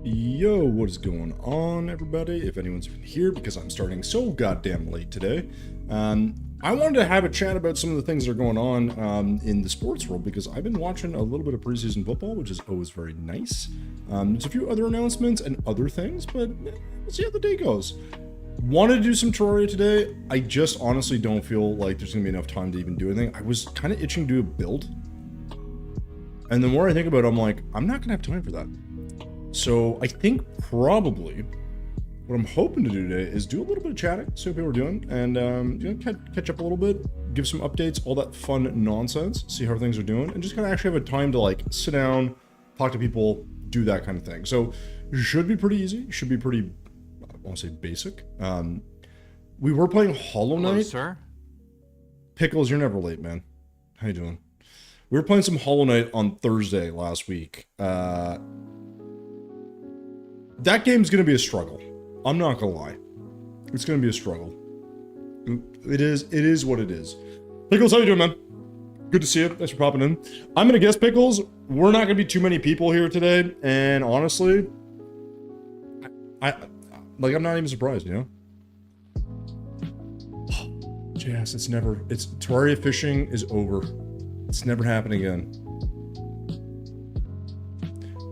Yo, what is going on, everybody? If anyone's even here, because I'm starting so goddamn late today. I wanted to have a chat about some of the things that are going on in the sports world, because I've been watching a little bit of preseason football, which is always very nice. There's a few other announcements and other things, but we'll see how the day goes. Wanted to do some Terraria today. I just honestly don't feel like there's going to be enough time to even do anything. I was kind of itching to do a build. And the more I think about it, I'm like, I'm not going to have time for that. So I think probably what I'm hoping to do today is do a little bit of chatting, see what people are doing, and you know, catch up a little bit, give some updates, all that fun nonsense, see how things are doing, and just kind of actually have a time to like sit down, talk to people, do that kind of thing. So it should be pretty easy. Should be pretty, I want to say basic. We were playing Hollow Knight. Hello, sir. Pickles, you're never late, man. How you doing? We were playing some Hollow Knight on Thursday last week. That game's gonna be a struggle. I'm not gonna lie. It's gonna be a struggle. It is what it is. Pickles, how you doing, man? Good to see you. Thanks for popping in. I'm gonna guess, Pickles, we're not gonna be too many people here today, and honestly, I'm not even surprised, you know? Yes, it's Terraria fishing is over. It's never happening again.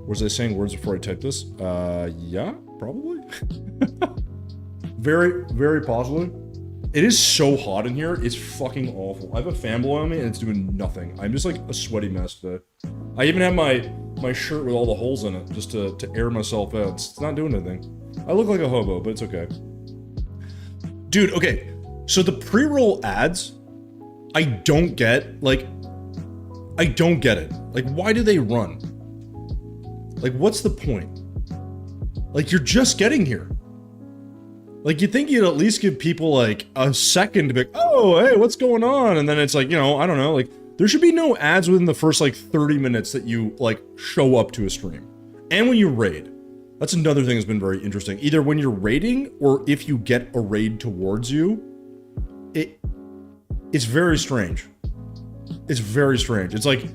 Was I saying words before I typed this? Yeah, probably. Very, very possibly. It is so hot in here. It's fucking awful. I have a fan blowing on me and it's doing nothing. I'm just like a sweaty mess today. I even have my shirt with all the holes in it just to air myself out. It's not doing anything. I look like a hobo, but it's okay. Dude, okay. So the pre-roll ads, I don't get. Like, I don't get it. Like, why do they run? Like, what's the point? Like, you're just getting here. Like, you think you'd at least give people, like, a second to be like, oh, hey, what's going on? And then it's like, you know, I don't know, like, there should be no ads within the first, like, 30 minutes that you, like, show up to a stream. And when you raid. That's another thing that's been very interesting. Either when you're raiding, or if you get a raid towards you, it's very strange. It's very strange. It's like,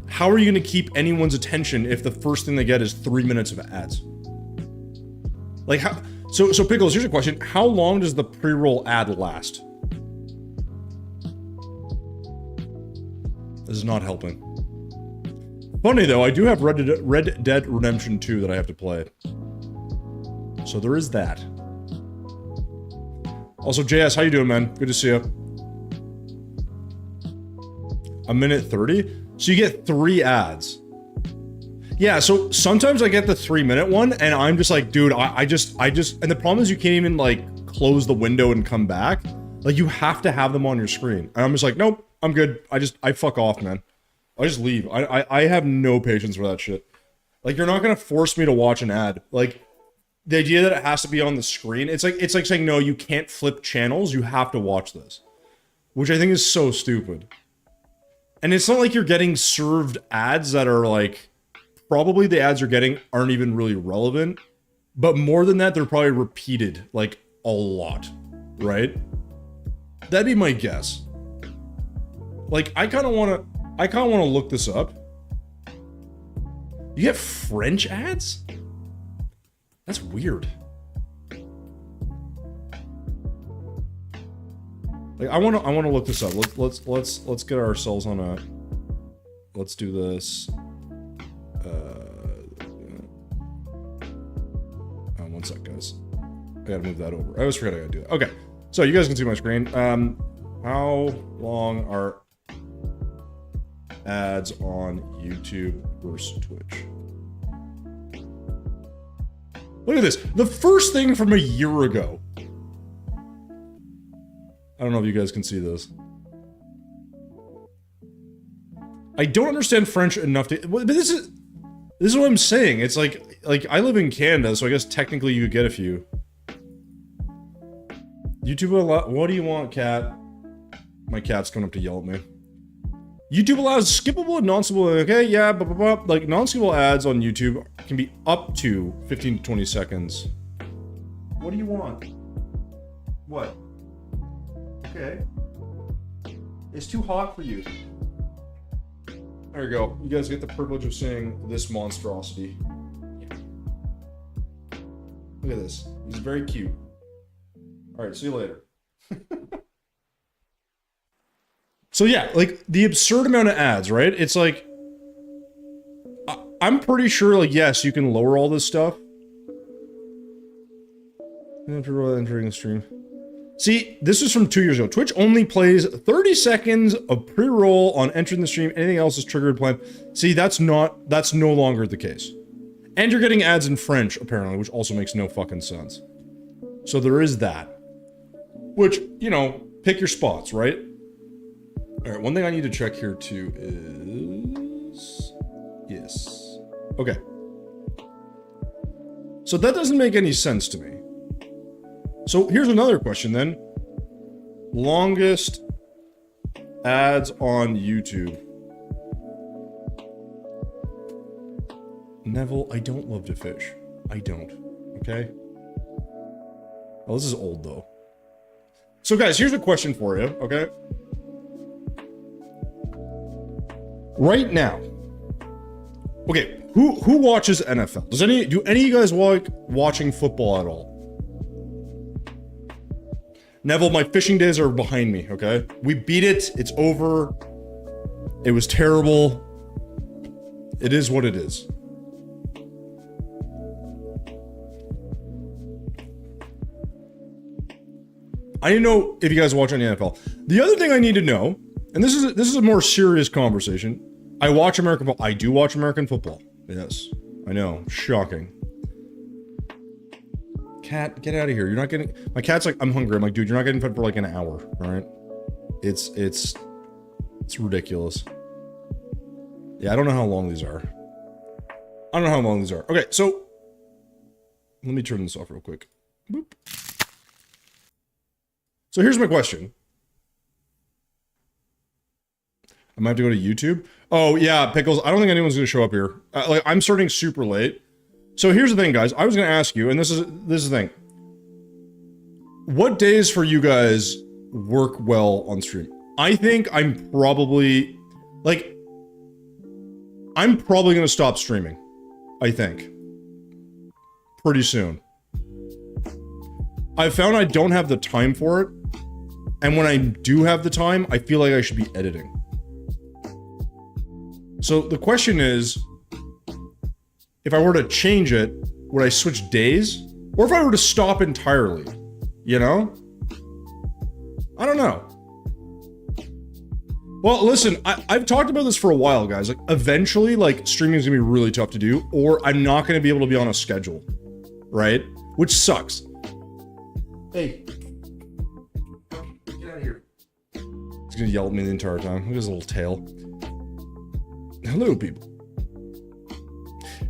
how are you going to keep anyone's attention if the first thing they get is 3 minutes of ads? Like, how? So Pickles, here's a question. How long does the pre-roll ad last? This is not helping. Funny though, I do have Red Dead Redemption 2 that I have to play. So there is that. Also, JS, how you doing, man? Good to see you. A minute 30? So you get 3 ads. Yeah, so sometimes I get the 3-minute one, and I'm just like, dude, I just, and the problem is you can't even, like, close the window and come back. Like, you have to have them on your screen. And I'm just like, nope, I'm good. I fuck off, man. I just leave. I have no patience for that shit. Like, you're not gonna force me to watch an ad. Like, the idea that it has to be on the screen, it's like saying, no, you can't flip channels, you have to watch this. Which I think is so stupid. And it's not like you're getting served ads that are like, probably the ads you're getting aren't even really relevant. But more than that, they're probably repeated like a lot, right? That'd be my guess. Like, I kind of want to look this up. You get French ads? That's weird. Like, I want to look this up. Let's get ourselves on a. Let's do this. One sec, guys. I gotta move that over. I always forget I gotta do that. Okay, so you guys can see my screen. How long are ads on YouTube versus Twitch? Look at this. The first thing from a year ago. I don't know if you guys can see this. I don't understand French enough to, but this is what I'm saying. It's like I live in Canada, so I guess technically you could get a few. YouTube what do you want, cat? My cat's coming up to yell at me. YouTube allows skippable and non-skippable, okay, yeah, blah, blah, blah. Like, non-skippable ads on YouTube can be up to 15 to 20 seconds. What do you want? What? Okay. It's too hot for you. There you go. You guys get the privilege of seeing this monstrosity. Look at this. He's very cute. All right, see you later. So yeah, like the absurd amount of ads, right? It's like, I'm pretty sure, like, yes, you can lower all this stuff. After entering the stream. See, this is from 2 years ago. Twitch only plays 30 seconds of pre-roll on entering the stream. Anything else is triggered plan. See, that's no longer the case. And you're getting ads in French, apparently, which also makes no fucking sense. So there is that. Which, you know, pick your spots, right? Alright, one thing I need to check here too is... Yes. Okay. So that doesn't make any sense to me. So here's another question then. Longest ads on YouTube. Neville, I don't love to fish. I don't. Okay? Oh, this is old though. So guys, here's a question for you, okay? Right now. Okay, who watches NFL? Do any of you guys like watching football at all? Neville, my fishing days are behind me, okay? We beat it. It's over. It was terrible. It is what it is. I didn't know if you guys watch any NFL. The other thing I need to know, and this is a more serious conversation. I watch American football. I do watch American football. Yes, I know. Shocking. Cat, get out of here. You're not getting... My cat's like, I'm hungry. I'm like, dude, you're not getting fed for like an hour, all right? It's ridiculous. Yeah, I don't know how long these are. I don't know how long these are. Okay, so... Let me turn this off real quick. Boop. So here's my question. I might have to go to YouTube. Oh, yeah, Pickles. I don't think anyone's going to show up here. Like, I'm starting super late. So here's the thing, guys. I was going to ask you, and this is the thing. What days for you guys work well on stream? I think I'm probably... Like, I'm probably going to stop streaming. I think. Pretty soon. I've found I don't have the time for it. And when I do have the time, I feel like I should be editing. So the question is, if I were to change it, would I switch days? Or if I were to stop entirely, you know? I don't know. Well, listen, I've talked about this for a while, guys. Like, eventually, like, streaming is gonna be really tough to do, or I'm not gonna be able to be on a schedule, right? Which sucks. Hey. Get out of here. He's gonna yell at me the entire time. Look at his little tail. Hello, people.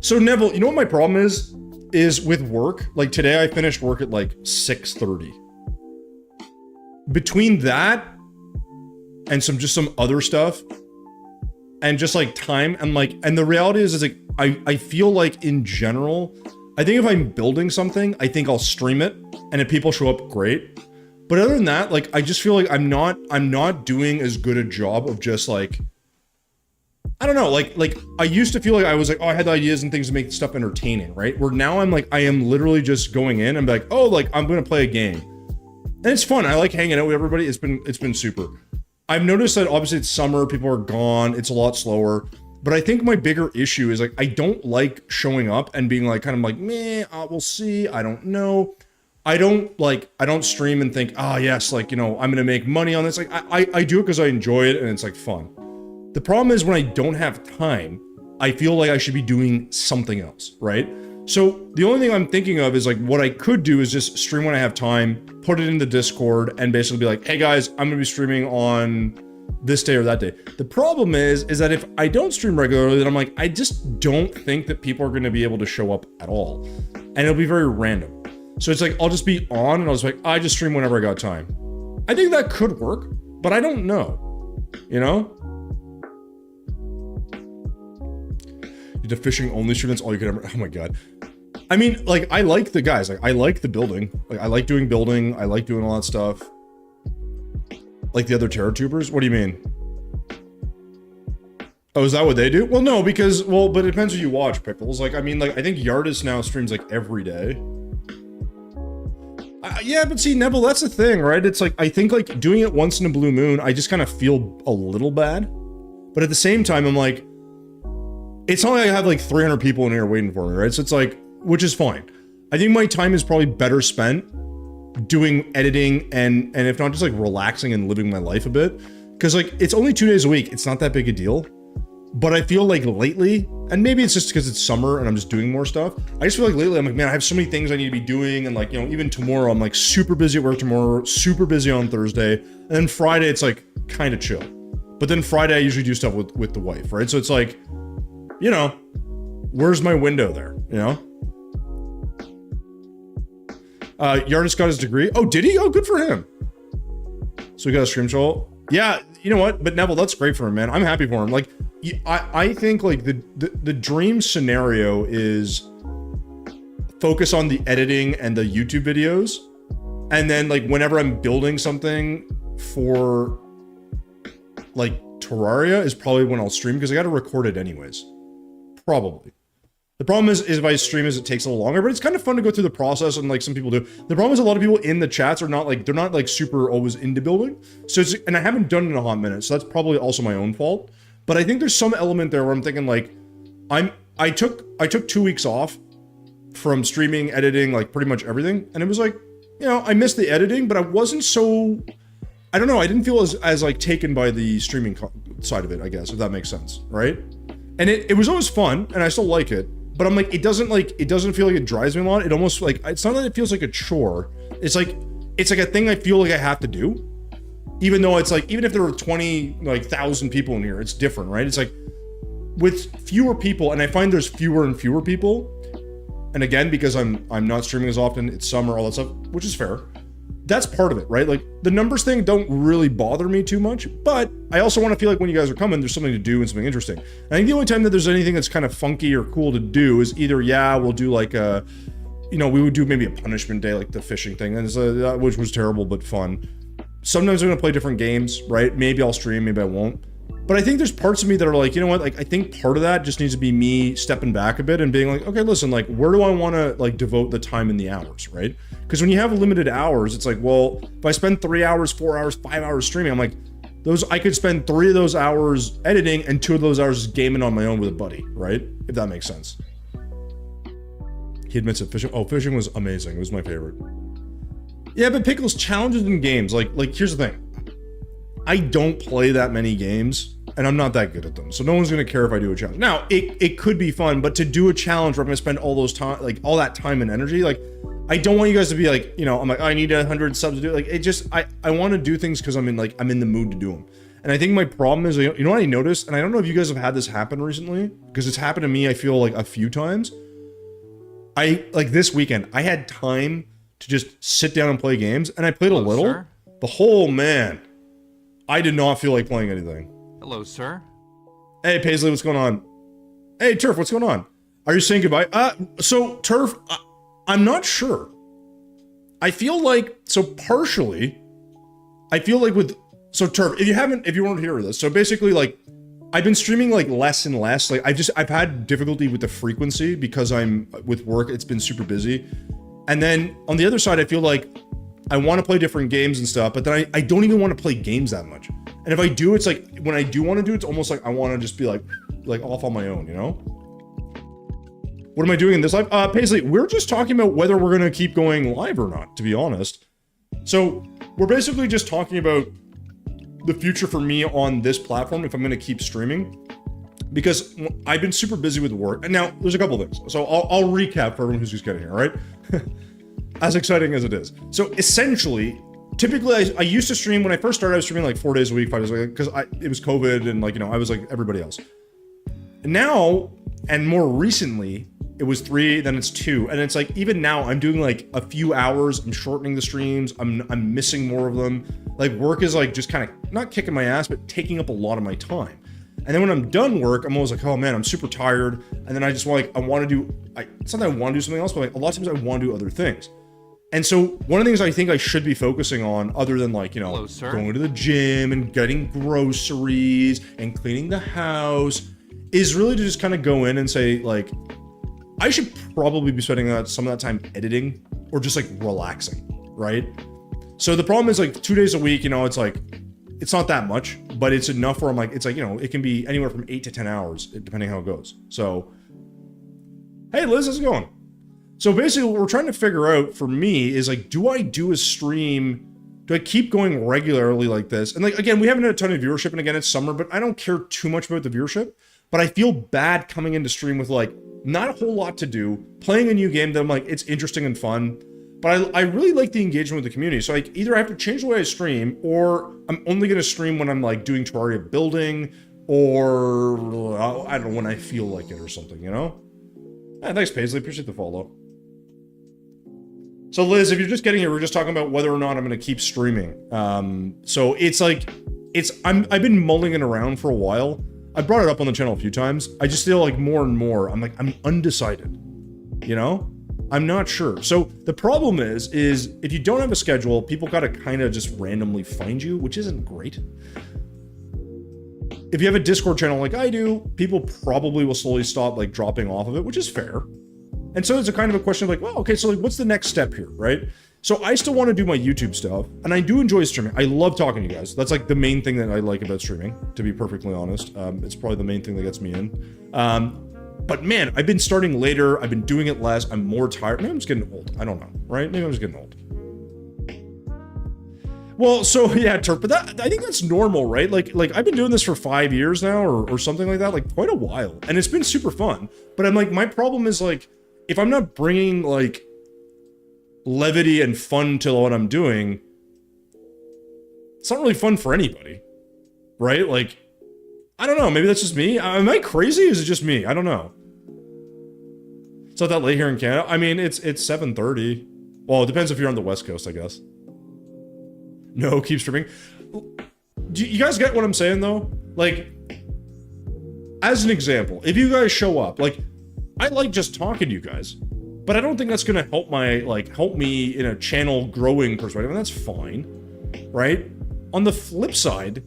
So, Neville, you know what my problem is? Is with work. Like, today I finished work at, like, 6:30. Between that and some other stuff and just, like, time, and, like, and the reality is like, I feel like, in general, I think if I'm building something, I think I'll stream it, and if people show up, great. But other than that, like, I just feel like I'm not doing as good a job of just, like, I don't know, like, I used to feel like I was like, oh, I had the ideas and things to make stuff entertaining, right? Where now I'm like, I am literally just going in and be like, oh, like, I'm gonna play a game. And it's fun, I like hanging out with everybody, it's been super. I've noticed that obviously it's summer, people are gone, it's a lot slower. But I think my bigger issue is like, I don't like showing up and being like, kind of like, meh, we'll see, I don't know. I don't stream and think, ah, yes, like, you know, I'm gonna make money on this. Like, I do it because I enjoy it and it's like fun. The problem is when I don't have time, I feel like I should be doing something else, right? So the only thing I'm thinking of is like, what I could do is just stream when I have time, put it in the Discord, and basically be like, hey guys, I'm gonna be streaming on this day or that day. The problem is that if I don't stream regularly, then I'm like, I just don't think that people are gonna be able to show up at all. And it'll be very random. So it's like, I'll just be on and I'll just be like, I just stream whenever I got time. I think that could work, but I don't know, you know? You did fishing only stream, that's all you could ever, oh my god. I mean, like, I like the guys, like, I like the building. Like, I like doing building, I like doing all that stuff. Like the other TerraTubers? What do you mean? Oh, is that what they do? Well, no, because, well, but it depends who you watch, Pickles. Like, I mean, like, I think Yardis now streams, like, every day. Yeah, but see, Neville, that's the thing, right? It's like, I think like doing it once in a blue moon, I just kind of feel a little bad. But at the same time, I'm like, it's not like I have like 300 people in here waiting for me, right? So it's like, which is fine. I think my time is probably better spent doing editing and if not just like relaxing and living my life a bit. Cause like, it's only 2 days a week. It's not that big a deal. But I feel like lately, and maybe it's just because it's summer and I'm just doing more stuff. I just feel like lately I'm like, man, I have so many things I need to be doing. And like, you know, even tomorrow, I'm like super busy at work tomorrow, super busy on Thursday. And then Friday, it's like kind of chill. But then Friday, I usually do stuff with the wife, right? So it's like, you know, where's my window there, you know? Yardis got his degree. Oh, did he? Oh, good for him. So we got a stream show. Yeah, you know what? But Neville, that's great for him, man. I'm happy for him. Like, I think like the dream scenario is focus on the editing and the YouTube videos. And then like whenever I'm building something for like Terraria is probably when I'll stream because I got to record it anyways. Probably. The problem is if I stream is it takes a little longer, but it's kind of fun to go through the process and like some people do. The problem is a lot of people in the chats are not like, they're not like super always into building. So it's, and I haven't done it in a hot minute. So that's probably also my own fault. But I think there's some element there where I'm thinking like, I took 2 weeks off from streaming, editing, like pretty much everything. And it was like, you know, I missed the editing, but I wasn't so, I don't know. I didn't feel as like taken by the streaming side of it, I guess, if that makes sense. Right. And it was always fun and I still like it. But I'm like, it doesn't feel like it drives me a lot. It almost like, it's not that it feels like a chore. It's like a thing I feel like I have to do. Even though it's like, even if there were 20,000 people in here, it's different, right? It's like with fewer people, and I find there's fewer and fewer people. And again, because I'm not streaming as often, it's summer, all that stuff, which is fair. That's part of it, right? Like the numbers thing don't really bother me too much, but I also want to feel like when you guys are coming, there's something to do and something interesting. I think the only time that there's anything that's kind of funky or cool to do is either, yeah, we'll do like a, you know, we would do maybe a punishment day, like the fishing thing, and which was terrible, but fun. Sometimes I'm going to play different games, right? Maybe I'll stream, maybe I won't. But I think there's parts of me that are like, you know what? Like, I think part of that just needs to be me stepping back a bit and being like, okay, listen, like, where do I want to like devote the time and the hours, right? Because when you have limited hours, it's like, well, if I spend 3 hours, 4 hours, 5 hours streaming, I'm like, I could spend 3 of those hours editing and 2 of those hours gaming on my own with a buddy, right? If that makes sense. He admits it. Fishing. Oh, fishing was amazing. It was my favorite. Yeah, but Pickles, challenges in games, like here's the thing. I don't play that many games, and I'm not that good at them, so no one's gonna care if I do a challenge. Now, it could be fun, but to do a challenge where I'm gonna spend all those time, like all that time and energy, like I don't want you guys to be like, you know, I'm like, I need 100 subs to do it. Like, it just, I want to do things because I'm in the mood to do them. And I think my problem is, you know what I noticed, and I don't know if you guys have had this happen recently, because it's happened to me, I feel like a few times. Like this weekend, I had time to just sit down and play games, and I played a little. Sir? The whole man, I did not feel like playing anything. Hello, sir. Hey, Paisley, what's going on? Hey, Turf, what's going on? Are you saying goodbye? So Turf, I'm not sure. I feel like, so partially, I feel like so Turf, if you weren't here with this, so basically like, I've been streaming like less and less. Like I've had difficulty with the frequency because I'm with work, it's been super busy. And then on the other side, I feel like I want to play different games and stuff, but then I don't even want to play games that much. And if I do, it's like, when I do want to do it, it's almost like I want to just be like off on my own, you know? What am I doing in this live? Paisley, we're just talking about whether we're going to keep going live or not, to be honest. So we're basically just talking about the future for me on this platform, if I'm going to keep streaming, because I've been super busy with work. And now there's a couple things. So I'll recap for everyone who's just getting here, all right? As exciting as it is. So essentially, typically I used to stream, when I first started, I was streaming like 4 days a week, 5 days a week, because it was COVID and like, you know, I was like everybody else. Now, and more recently, it was 3, then it's 2. And it's like, even now I'm doing like a few hours, I'm shortening the streams, I'm missing more of them. Like work is like just kind of not kicking my ass, but taking up a lot of my time. And then when I'm done work, I'm always like, oh man, I'm super tired. And then I just want like, it's not that I want to do something else, but like a lot of times I want to do other things. And so one of the things I think I should be focusing on, other than like, you know, Hello, going to the gym and getting groceries and cleaning the house, is really to just kind of go in and say like, I should probably be spending some of that time editing or just like relaxing. right? So the problem is like 2 days a week, you know, it's like, it's not that much, but it's enough where I'm like, it's like, you know, it can be anywhere from 8 to 10 hours, depending how it goes. So, hey Liz, how's it going? So basically what we're trying to figure out for me is like, do I do a stream? Do I keep going regularly like this? And like, again, we haven't had a ton of viewership, and again, it's summer, but I don't care too much about the viewership, but I feel bad coming into stream with like, not a whole lot to do, playing a new game that I'm like, it's interesting and fun. But I really like the engagement with the community. So like either I have to change the way I stream, or I'm only going to stream when I'm like doing Terraria building, or I don't know, when I feel like it or something, you know? Yeah, thanks Paisley, appreciate the follow. So Liz, if you're just getting here, we're just talking about whether or not I'm going to keep streaming. So it's like, I've been mulling it around for a while. I brought it up on the channel a few times. I just feel like more and more, I'm undecided, you know? I'm not sure. So the problem is if you don't have a schedule, people gotta kind of just randomly find you, which isn't great. If you have a Discord channel like I do, people probably will slowly stop like dropping off of it, which is fair. And so it's a kind of a question of like, well, okay, so like what's the next step here, right? So I still want to do my YouTube stuff, and I do enjoy streaming. I love talking to you guys. That's like the main thing that I like about streaming, to be perfectly honest. It's probably the main thing that gets me in. But man, I've been starting later, I've been doing it less, I'm more tired. Maybe I'm just getting old, I don't know, right? Maybe I'm just getting old. Well, so yeah, Turp, but I think that's normal, right? Like I've been doing this for 5 years now, or something like that, like quite a while. And it's been super fun. But I'm like, my problem is like, if I'm not bringing like levity and fun to what I'm doing, it's not really fun for anybody, right? Like, I don't know, maybe that's just me. Am I crazy? Is it just me? I don't know. It's not that late here in Canada. I mean, it's 7:30. Well, it depends if you're on the West Coast, I guess. No, keep streaming. Do you guys get what I'm saying, though? Like, as an example, if you guys show up, like, I like just talking to you guys, but I don't think that's gonna help help me in a channel growing perspective, and that's fine, right? On the flip side,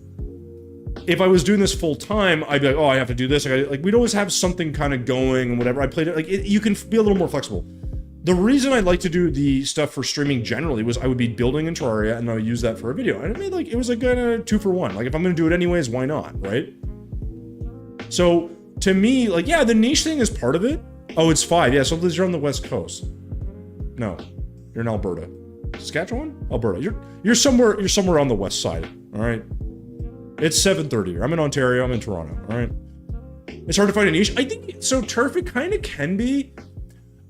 if I was doing this full time, I'd be like, oh, I have to do this. Like, we'd always have something kind of going and whatever. I played it, like, you can be a little more flexible. The reason I like to do the stuff for streaming generally was I would be building in Terraria and I would use that for a video. And I mean, like, it was like kind of 2 for 1. Like, if I'm going to do it anyways, why not, right? So, to me, like, yeah, the niche thing is part of it. Oh, it's 5. Yeah, so Liz, you're on the West Coast. No, you're in Alberta. Saskatchewan? Alberta. You're somewhere on the west side, all right? It's 7:30 here. I'm in Ontario, I'm in Toronto, all right? It's hard to find a niche. I think, so Turf, it kind of can be.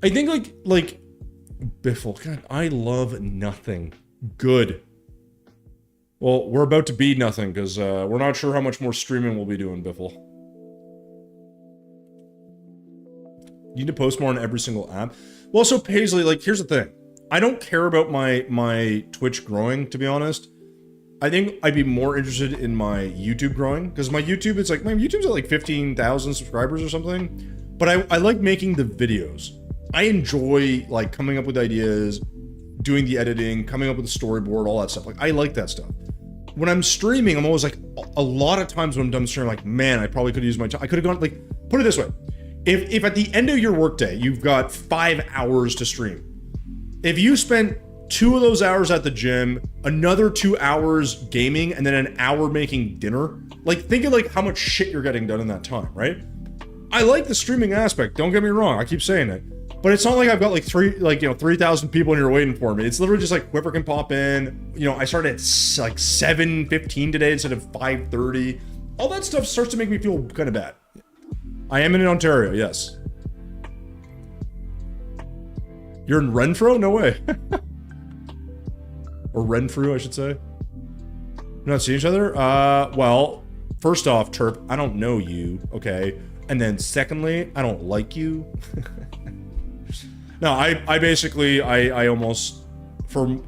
I think like, Biffle, God, I love nothing. Good. Well, we're about to be nothing, because we're not sure how much more streaming we'll be doing, Biffle. You need to post more on every single app. Well, so Paisley, like, here's the thing. I don't care about my Twitch growing, to be honest. I think I'd be more interested in my YouTube growing, because my YouTube's at like 15,000 subscribers or something. But I like making the videos. I enjoy like coming up with ideas, doing the editing, coming up with the storyboard, all that stuff. Like, I like that stuff. When I'm streaming, I'm always like, a lot of times when I'm done streaming, like, man, I probably could have used my time. I could have gone, like, put it this way. If at the end of your workday, you've got 5 hours to stream, if you spent 2 of those hours at the gym, another 2 hours gaming, and then an hour making dinner, like, think of like how much shit you're getting done in that time, right? I like the streaming aspect, don't get me wrong, I keep saying it. But it's not like I've got like 3,000 people in here waiting for me. It's literally just like Whipper can pop in. You know, I started at like 7:15 today instead of 5:30. All that stuff starts to make me feel kind of bad. I am in Ontario, yes. You're in Renfrew? No way. Or Renfrew, I should say. You're not seeing each other? Well, first off, Terp, I don't know you, okay? And then secondly, I don't like you. No, I basically, I almost, for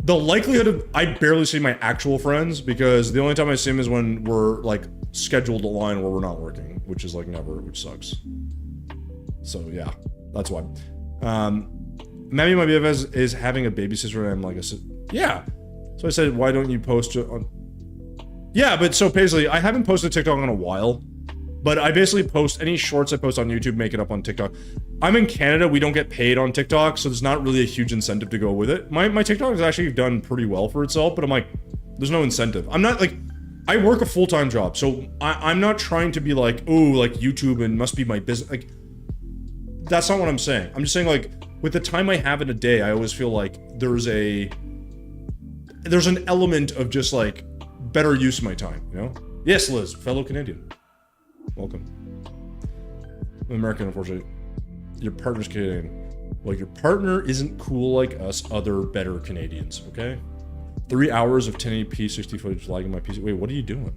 the likelihood of, I barely see my actual friends, because the only time I see them is when we're like scheduled a line where we're not working, which is like never, which sucks. So yeah, that's why. Maybe my BFS is having a babysitter and I'm like, yeah. So I said, why don't you post it on? Yeah, but so Paisley, I haven't posted TikTok in a while. But I basically post any shorts I post on YouTube, make it up on TikTok. I'm in Canada, we don't get paid on TikTok, so there's not really a huge incentive to go with it. My TikTok has actually done pretty well for itself, but I'm like, there's no incentive. I'm not like, I work a full-time job, so I'm not trying to be like, oh, like YouTube and must be my business. Like, that's not what I'm saying. I'm just saying like, with the time I have in a day, I always feel like there's an element of just like better use of my time, you know? Yes, Liz, fellow Canadian. Welcome. I'm American, unfortunately. Your partner's Canadian. Well, your partner isn't cool like us other better Canadians, okay? 3 hours of 1080p 60 footage lagging my PC. Wait, what are you doing?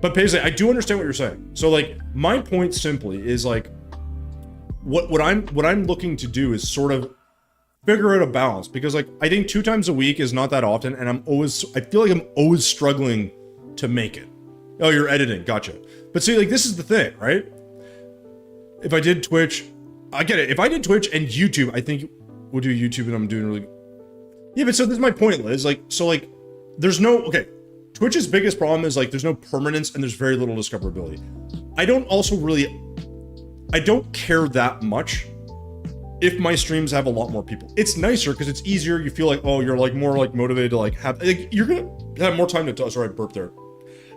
But Paisley, I do understand what you're saying. So like, my point simply is like, what I'm looking to do is sort of figure out a balance, because like, I think 2 times a week is not that often, and I feel like I'm always struggling to make it. Oh, you're editing, gotcha. But see, like, this is the thing, right? If I did Twitch, I get it. If I did Twitch and YouTube, I think we'll do YouTube and I'm doing really... Yeah, but so this is my point, Liz. Like, so like, there's no, okay. Twitch's biggest problem is like, there's no permanence and there's very little discoverability. I don't care that much if my streams have a lot more people. It's nicer because it's easier. You feel like, oh, you're like more like motivated to like have, like, you're gonna have more time to talk. Sorry, I burped there.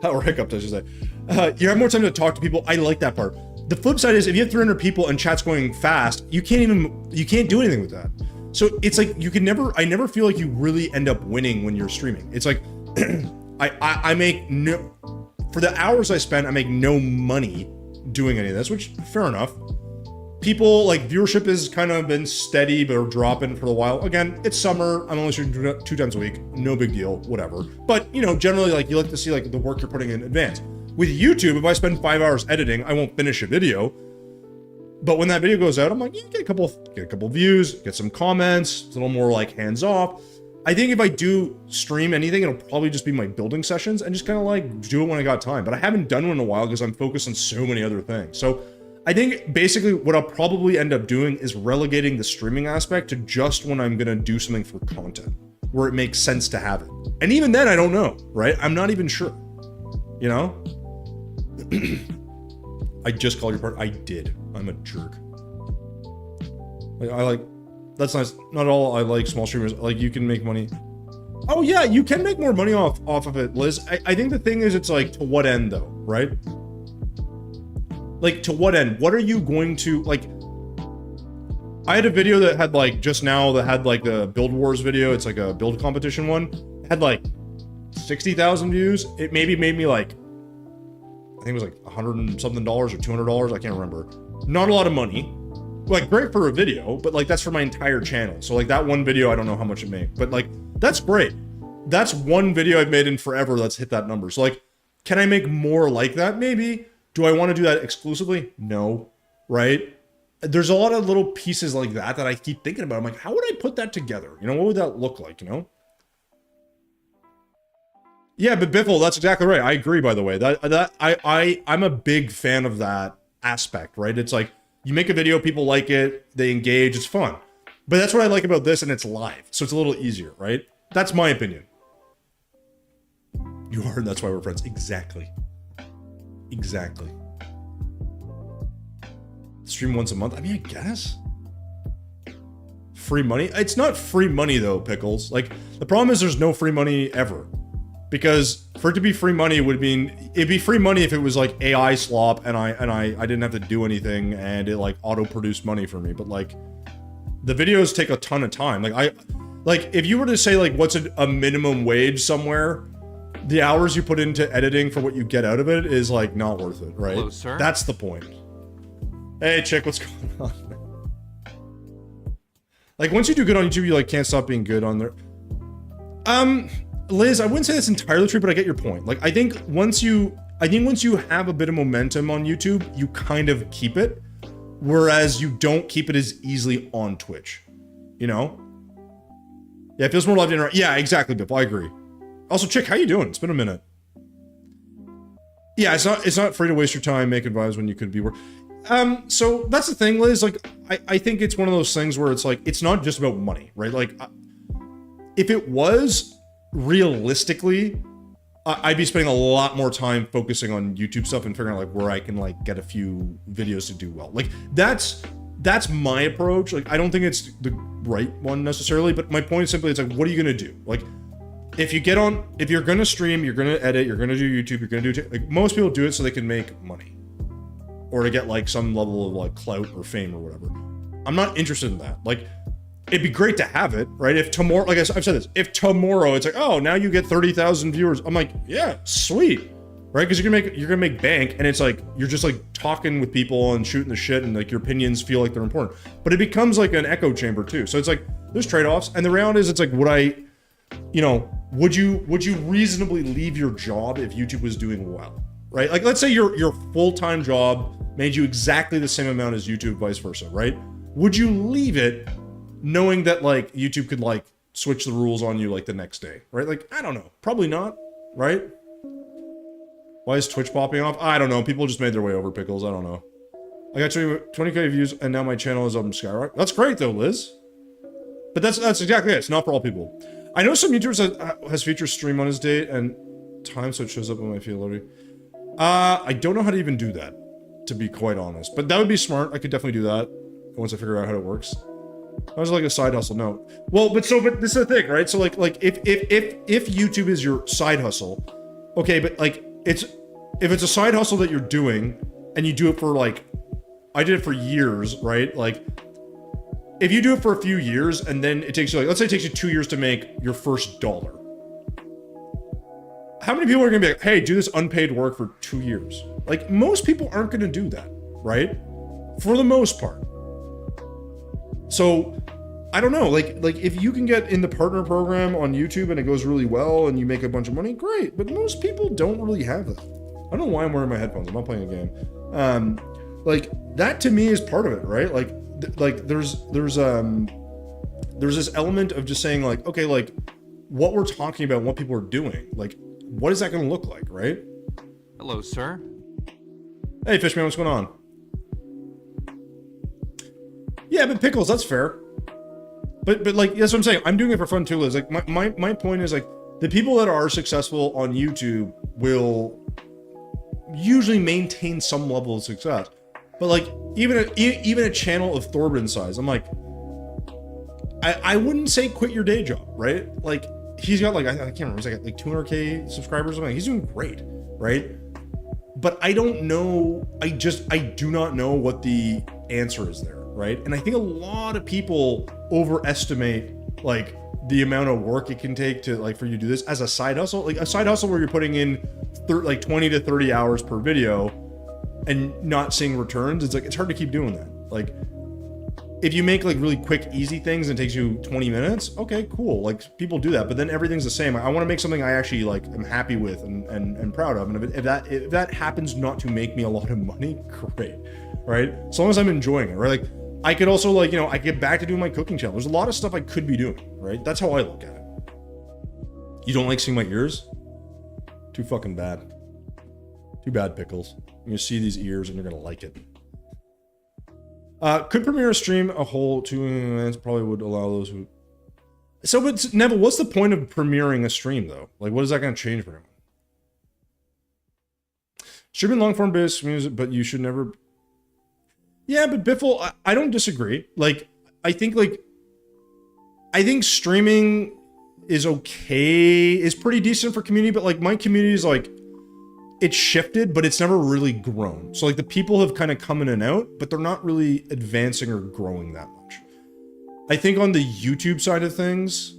Or hiccuped, I should say. You have more time to talk to people. I like that part. The flip side is if you have 300 people and chat's going fast, you can't do anything with that. So it's like, I never feel like you really end up winning when you're streaming. It's like, I make no, for the hours I spend, I make no money doing any of this, which fair enough. People, like, viewership has kind of been steady, but dropping for a while. Again, it's summer. I'm only shooting 2 times a week. No big deal, whatever. But, you know, generally, like, you like to see, like, the work you're putting in advance. With YouTube, if I spend 5 hours editing, I won't finish a video. But when that video goes out, I'm like, you get a couple views, get some comments, it's a little more, like, hands-off. I think if I do stream anything, it'll probably just be my building sessions and just kind of, like, do it when I got time. But I haven't done one in a while because I'm focused on so many other things. So I think basically what I'll probably end up doing is relegating the streaming aspect to just when I'm gonna do something for content, where it makes sense to have it. And even then, I don't know, right? I'm not even sure, you know? I just called your part. I did. I'm a jerk. Like, that's nice. Not all I like small streamers. Like, you can make money. Oh yeah, you can make more money off of it, Liz. I think the thing is, it's like, to what end though, right? Like, to what end? What are you going to, like, I had a video that had, like, just now that had, like, the Build Wars video. It's like a build competition one. It had, like, 60,000 views. It maybe made me, like, I think it was, like, $100 and something or $200. I can't remember. Not a lot of money. Like, great for a video, but, like, that's for my entire channel. So, like, that one video, I don't know how much it made. But, like, that's great. That's one video I've made in forever that's hit that number. So, like, can I make more like that? Maybe. Do I want to do that exclusively? No, right? There's a lot of little pieces like that that I keep thinking about. I'm like, how would I put that together? You know, what would that look like, you know? Yeah, but Biffle, that's exactly right. I agree, by the way. I'm a big fan of that aspect, right? It's like, you make a video, people like it, they engage, it's fun. But that's what I like about this, and it's live, so it's a little easier, right? That's my opinion. You are, and that's why we're friends. Exactly. Exactly. Stream once a month? I mean, I guess. Free money? It's not free money though, Pickles. Like, the problem is there's no free money ever. Because for it to be free money would mean, it'd be free money if it was like AI slop and I didn't have to do anything and it like auto-produced money for me. But like, the videos take a ton of time. Like if you were to say like, what's a minimum wage somewhere, the hours you put into editing for what you get out of it is like not worth it, right? Hello, sir. That's the point. Hey, chick, what's going on? Like, once you do good on YouTube, you like can't stop being good on there. Liz, I wouldn't say that's entirely true, but I get your point. Like, I think once you have a bit of momentum on YouTube, you kind of keep it, whereas you don't keep it as easily on Twitch. You know? Yeah, it feels more live to interact. Yeah, exactly, Biff. I agree. Also, chick, how you doing? It's been a minute. Yeah, it's not free to waste your time making vibes when you could be work. So that's the thing, Liz. Like, I think it's one of those things where it's like, it's not just about money, right? Like, if it was realistically, I'd be spending a lot more time focusing on YouTube stuff and figuring out like where I can like get a few videos to do well. Like that's my approach. Like I don't think it's the right one necessarily, but my point is simply it's like, what are you gonna do? Like if you're gonna stream, you're gonna edit, you're gonna do YouTube, you're gonna do like most people do it so they can make money or to get like some level of like clout or fame or whatever. I'm not interested in that. Like it'd be great to have it, right? If tomorrow, like I've said this, if tomorrow it's like, oh, now you get 30,000 viewers, I'm like, yeah, sweet, right? Because you're gonna make bank, and it's like you're just like talking with people and shooting the shit, and like your opinions feel like they're important. But it becomes like an echo chamber too. So it's like there's trade-offs, and the reality is, it's like, would you reasonably leave your job if YouTube was doing well, right? Like let's say your full-time job made you exactly the same amount as YouTube, vice versa, right? Would you leave it knowing that like YouTube could like switch the rules on you like the next day, right? Like, I don't know, probably not, right? Why is Twitch popping off? I don't know, people just made their way over, Pickles, I don't know. I got 20k views and now my channel is up in Skyrock. That's great though, Liz. But that's exactly it, it's not for all people. I know some YouTubers has featured stream on his date and time so it shows up on my feed loading. I don't know how to even do that, to be quite honest, but that would be smart. I could definitely do that once I figure out how it works. That was like a side hustle, no. Well, but this is the thing, right? So like if YouTube is your side hustle, okay, but like if it's a side hustle that you're doing and you do it for like, I did it for years, right? Like if you do it for a few years and then it takes you like, let's say it takes you 2 years to make your first $1. How many people are gonna be like, hey, do this unpaid work for 2 years? Like most people aren't gonna do that, right? For the most part. So, I don't know, like if you can get in the partner program on YouTube and it goes really well and you make a bunch of money, great. But most people don't really have that. I don't know why I'm wearing my headphones. I'm not playing a game. Like that to me is part of it, right? Like there's this element of just saying like, okay, like what we're talking about, what people are doing, like what is that going to look like, right? Hello, sir. Hey, Fishman, what's going on? Yeah, but Pickles, that's fair. But like, that's what I'm saying. I'm doing it for fun too, Liz. Like my point is like, the people that are successful on YouTube will usually maintain some level of success. But like, even a channel of Thorben size, I'm like, I wouldn't say quit your day job, right? Like, he's got like, I can't remember, he's got like 200K subscribers or something. He's doing great, right? But I don't know, I do not know what the answer is there. Right? And I think a lot of people overestimate like the amount of work it can take to like for you to do this as a side hustle, like a side hustle where you're putting in like 20 to 30 hours per video and not seeing returns. It's like, it's hard to keep doing that. Like if you make like really quick, easy things and it takes you 20 minutes, okay, cool. Like people do that, but then everything's the same. I want to make something I actually like am happy with and proud of. And if that happens not to make me a lot of money, great, right? As long as I'm enjoying it, right? Like I could also like, I get back to doing my cooking channel. There's a lot of stuff I could be doing, right? That's how I look at it. You don't like seeing my ears? Too fucking bad. Too bad, Pickles. You're gonna see these ears and you're gonna like it. Could Premiere stream a whole 2 minutes? Probably would allow those who... So, but Neville, what's the point of premiering a stream though? Like, what is that gonna change for him? Streaming long form based music, but you should never... Yeah, but Biffle, I don't disagree. Like, I think streaming is okay, is pretty decent for community, but like my community is like, it's shifted, but it's never really grown. So like the people have kind of come in and out, but they're not really advancing or growing that much. I think on the YouTube side of things,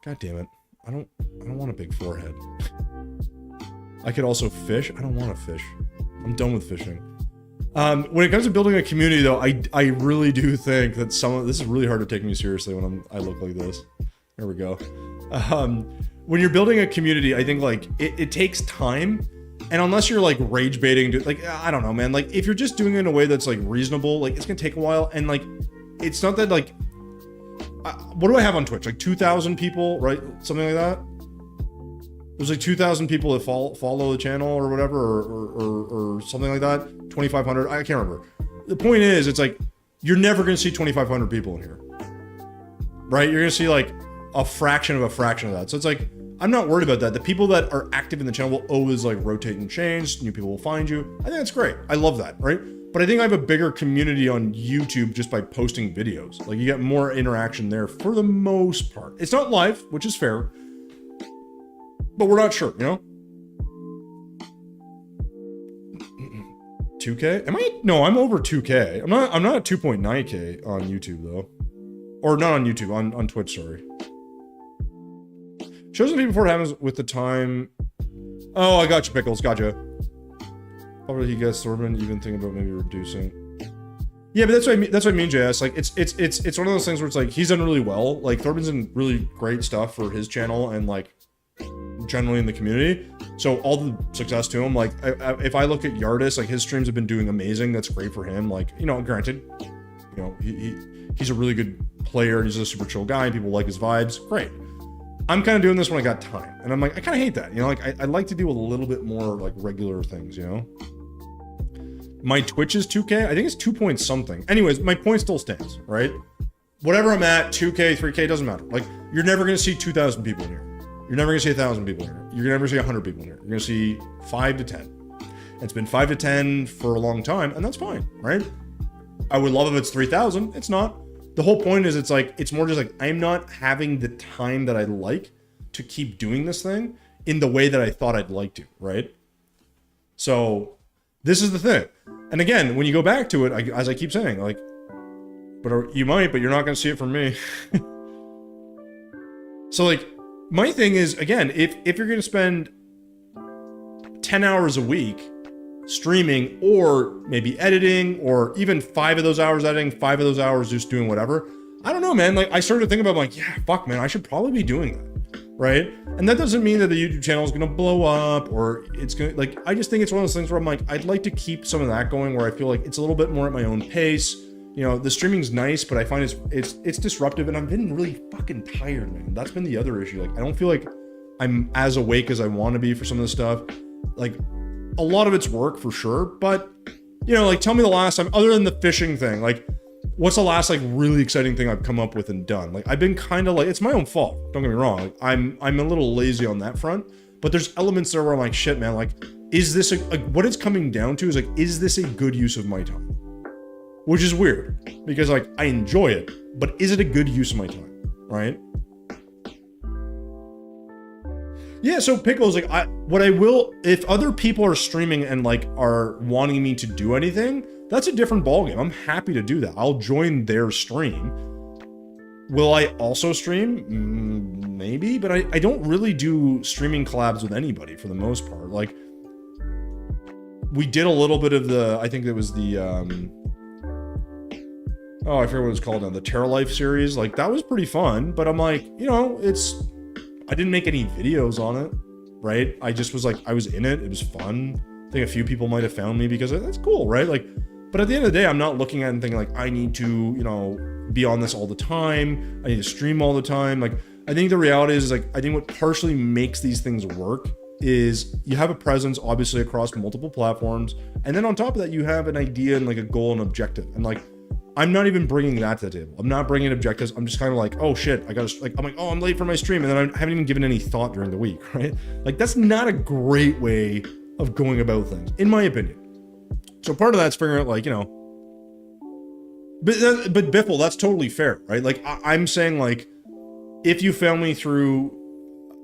God damn it, I don't want a big forehead. I could also fish. I don't want to fish. I'm done with fishing. When it comes to building a community, though, I really do think that this is really hard to take me seriously when I look like this. There we go. When you're building a community, I think like it takes time, and unless you're like rage baiting, like I don't know, man. Like if you're just doing it in a way that's like reasonable, like it's gonna take a while, and like it's not that like what do I have on Twitch? Like 2,000 people, right? Something like that. There's like 2,000 people that follow the channel or whatever, or something like that. 2,500, I can't remember. The point is, it's like, you're never gonna see 2,500 people in here. Right? You're gonna see like a fraction of that. So it's like, I'm not worried about that. The people that are active in the channel will always like rotate and change. New people will find you. I think that's great. I love that, right? But I think I have a bigger community on YouTube just by posting videos. Like you get more interaction there for the most part. It's not live, which is fair, but we're not sure, you know? 2K? Am I? No, I'm over 2K. I'm not at 2.9K on YouTube though. Or not on YouTube, on Twitch, sorry. Shows me before it happens with the time. Oh, I got you, Pickles, gotcha. Probably he gets Thorman even thinking about maybe reducing. Yeah, but that's what I mean, JS. Like it's one of those things where it's like he's done really well. Like Thorman's in really great stuff for his channel and like generally in the community. So all the success to him. Like if I look at Yardis, like his streams have been doing amazing. That's great for him. Like, you know, granted, you know, he's a really good player and he's a super chill guy and people like his vibes. Great. I'm kind of doing this when I got time. And I'm like, I kind of hate that. You know, like I like to do a little bit more like regular things, you know? My Twitch is 2K. I think it's 2 point something. Anyways, my point still stands, right? Whatever I'm at, 2K, 3K, doesn't matter. Like, you're never going to see 2,000 people in here. You're never going to see 1,000 people in here. You're never going to see 100 people in here. You're going to see 5 to 10. It's been 5 to 10 for a long time, and that's fine, right? I would love if it's 3,000. It's not. The whole point is it's like, it's more just like, I'm not having the time that I like to keep doing this thing in the way that I thought I'd like to, right? So this is the thing. And again, when you go back to it, as I keep saying, like, but you might, but you're not going to see it from me. So like, my thing is, again, if you're going to spend 10 hours a week streaming or maybe editing or even 5 of those hours editing, 5 of those hours just doing whatever, I don't know, man. Like I started thinking about like, yeah, fuck, man, I should probably be doing that, right? And that doesn't mean that the YouTube channel is going to blow up or it's going to, like, I just think it's one of those things where I'm like, I'd like to keep some of that going where I feel like it's a little bit more at my own pace. You know, the streaming's nice, but I find it's disruptive and I'm getting really fucking tired, man. That's been the other issue. Like, I don't feel like I'm as awake as I want to be for some of this stuff. Like, a lot of it's work for sure, but you know, like tell me the last time, other than the fishing thing, like what's the last like really exciting thing I've come up with and done? Like I've been kind of like, it's my own fault, don't get me wrong. Like, I'm a little lazy on that front, but there's elements there where I'm like, shit, man, like, is this what it's coming down to is like, is this a good use of my time? Which is weird because like I enjoy it, but is it a good use of my time, right? Yeah, so Pickles, like, what I will, if other people are streaming and like are wanting me to do anything, that's a different ballgame. I'm happy to do that. I'll join their stream. Will I also stream? Maybe, but I don't really do streaming collabs with anybody for the most part. Like, we did a little bit of the, I think it was the, oh, I forget what it's called now, the Terra Life series. Like, that was pretty fun, but I'm like, you know, I didn't make any videos on it, right? I just was like, I was in it. It was fun. I think a few people might have found me because that's cool, right? Like, but at the end of the day, I'm not looking at it and thinking like, I need to, you know, be on this all the time. I need to stream all the time. Like, I think the reality is like, I think what partially makes these things work is you have a presence obviously across multiple platforms. And then on top of that, you have an idea and like a goal and objective. And like, I'm not even bringing that to the table. I'm not bringing objectives. I'm just kind of like, oh shit, I gotta, like, I'm like, oh, I'm late for my stream. And then I haven't even given any thought during the week, right? Like, that's not a great way of going about things, in my opinion. So part of that's figuring out like, you know, but Biffle, that's totally fair, right? Like, I'm saying like, if you found me through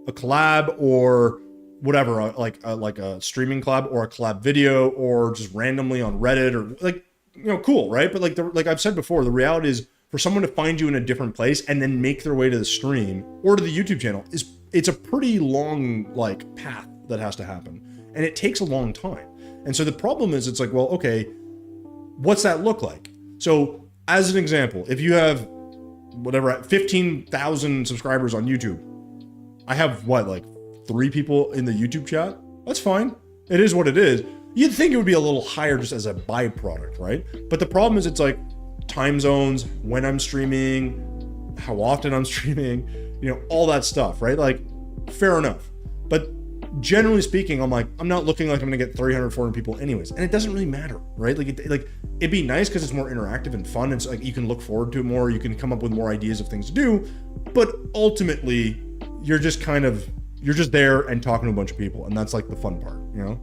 a collab or whatever, like a streaming collab or a collab video or just randomly on Reddit or like, you know, cool, right? But like I've said before, the reality is for someone to find you in a different place and then make their way to the stream or to the YouTube channel it's a pretty long like path that has to happen. And it takes a long time. And so the problem is it's like, well, okay, what's that look like? So as an example, if you have whatever, 15,000 subscribers on YouTube, I have what, like 3 people in the YouTube chat? That's fine. It is what it is. You'd think it would be a little higher just as a byproduct, right? But the problem is it's like time zones, when I'm streaming, how often I'm streaming, you know, all that stuff, right? Like, fair enough. But generally speaking, I'm like, I'm not looking like I'm gonna get 300, 400 people anyways. And it doesn't really matter, right? Like, it'd be nice because it's more interactive and fun. And so like, you can look forward to it more. You can come up with more ideas of things to do. But ultimately, you're just kind of you're just there and talking to a bunch of people, and that's like the fun part, you know?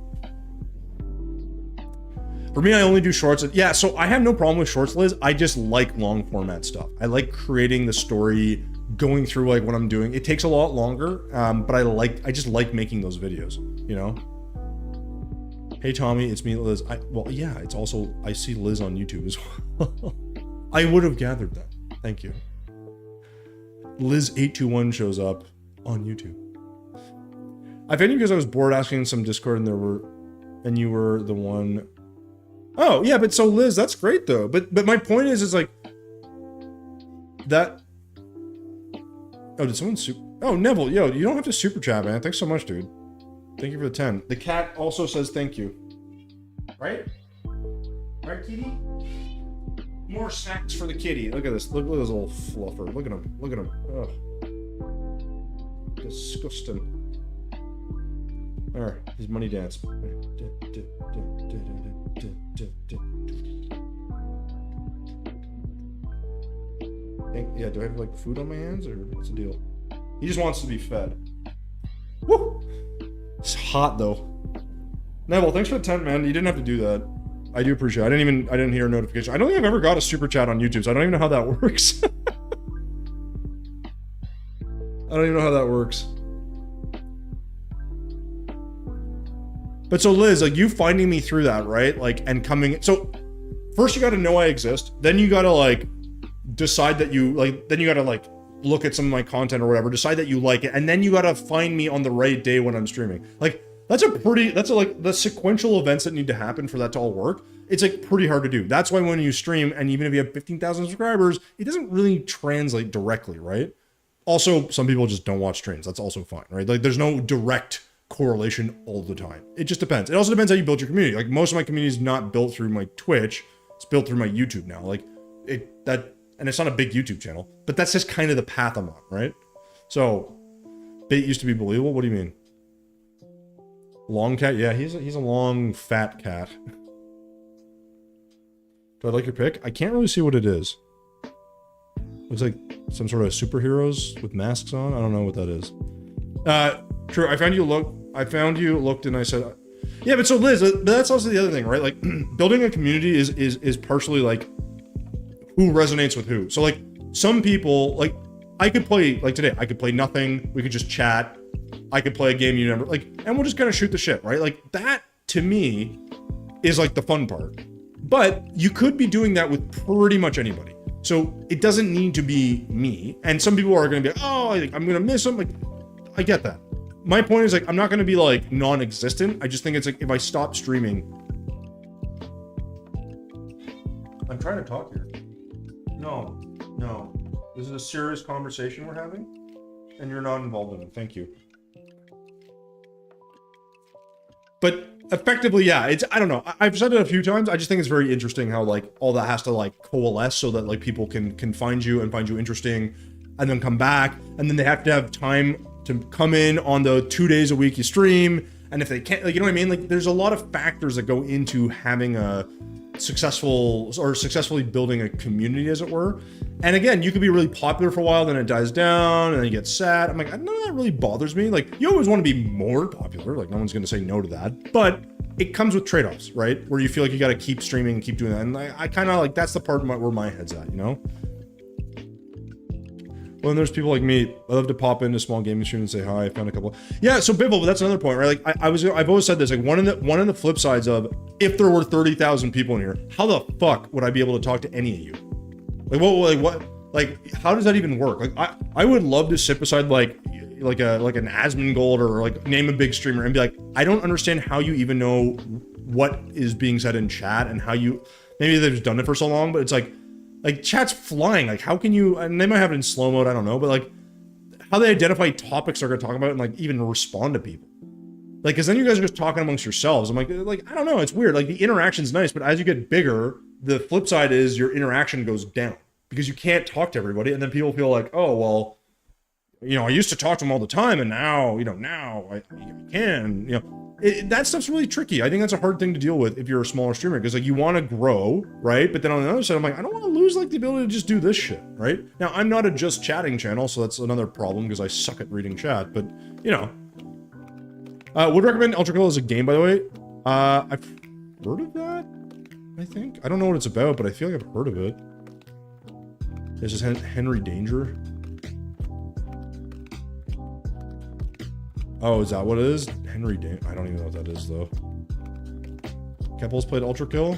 For me, I only do shorts. Yeah, so I have no problem with shorts, Liz. I just like long format stuff. I like creating the story, going through like what I'm doing. It takes a lot longer, but I just like making those videos, you know? Hey Tommy, it's me, Liz. Well, yeah, it's also, I see Liz on YouTube as well. I would have gathered that. Thank you. Liz821 shows up on YouTube. I found you because I was bored asking some Discord and you were the one. Oh, yeah, but so Liz, that's great though. But my point is like that. Oh, did someone Oh, Neville, yo, you don't have to super chat, man. Thanks so much, dude. Thank you for the 10. The cat also says thank you. Right? Right, kitty? More snacks for the kitty. Look at this. Look at this little fluffer. Look at him. Look at him. Ugh. Disgusting. There, his money dance. Yeah, do I have like food on my hands or what's the deal? He just wants to be fed. Woo! It's hot though. Neville, thanks for the 10, man. You didn't have to do that. I do appreciate it. I didn't hear a notification. I don't think I've ever got a super chat on YouTube, so I don't even know how that works. I don't even know how that works. But so Liz, like you finding me through that, right? Like, and coming, so first you gotta know I exist, then you gotta like decide that you like, then you gotta like look at some of my content or whatever, decide that you like it, and then you gotta find me on the right day when I'm streaming. Like, that's like the sequential events that need to happen for that to all work. It's like pretty hard to do. That's why when you stream, and even if you have 15,000 subscribers, it doesn't really translate directly, right? Also, some people just don't watch streams. That's also fine, right? Like there's no direct correlation all the time. It just depends. It also depends how you build your community. Like most of my community is not built through my Twitch. It's built through my YouTube now. Like and it's not a big YouTube channel, but that's just kind of the path I'm on, right? So, bait used to be believable. What do you mean? Long cat? Yeah, he's a long, fat cat. Do I like your pick? I can't really see what it is. Looks like some sort of superheroes with masks on. I don't know what that is. True. I found you looked, and I said, yeah, but so Liz, that's also the other thing, right? Like building a community is partially like who resonates with who. So like some people, like I could play, like today, I could play nothing. We could just chat. I could play a game you never, like, and we'll just kind of shoot the shit, right? Like that to me is like the fun part. But you could be doing that with pretty much anybody. So it doesn't need to be me. And some people are going to be like, oh, I'm going to miss them. Like, I get that. My point is like, I'm not going to be like non-existent. I just think it's like, if I stop streaming. I'm trying to talk here. No. This is a serious conversation we're having. And you're not involved in it. Thank you. But effectively, yeah, I don't know. I've said it a few times. I just think it's very interesting how like all that has to like coalesce so that like people can find you and find you interesting and then come back. And then they have to have time to come in on the 2 days a week you stream. And if they can't, like, you know what I mean? Like there's a lot of factors that go into having a successfully building a community, as it were. And again, you could be really popular for a while, then it dies down, and then you get sad. I'm like, none of that really bothers me. Like, you always want to be more popular. Like, no one's going to say no to that. But it comes with trade-offs, right? Where you feel like you got to keep streaming and keep doing that. And I kind of like, that's the part where my head's at, you know? Well, and there's people like me. I love to pop into small gaming stream and say hi. I found a couple. Yeah, so Bibble, but that's another point, right? Like I've always said this. Like one of the flip sides of if there were 30,000 people in here, how the fuck would I be able to talk to any of you? Like what? Like how does that even work? Like I would love to sit beside like an Asmongold or like name a big streamer and be like, I don't understand how you even know what is being said in chat and how you. Maybe they've just done it for so long, but it's like chat's flying. Like how can you, and they might have it in slow mode, I don't know, but like how they identify topics they're gonna talk about and like even respond to people. Like, cause then you guys are just talking amongst yourselves. I'm like, I don't know, it's weird. Like the interaction's nice, but as you get bigger, the flip side is your interaction goes down because you can't talk to everybody. And then people feel like, oh, well, you know, I used to talk to them all the time and now, now I can, that stuff's really tricky. I think that's a hard thing to deal with if you're a smaller streamer because like you want to grow, right? But then on the other side, I'm like, I don't want to lose like the ability to just do this shit, right? Now I'm not a just chatting channel, so that's another problem because I suck at reading chat. But Would recommend Ultra Kill as a game, by the way. I've heard of that, I think. I don't know what it's about, but I feel like I've heard of it. This is Henry Danger. Oh, is that what it is? Henry Danger. I don't even know what that is, though. Keppel's played Ultra Kill?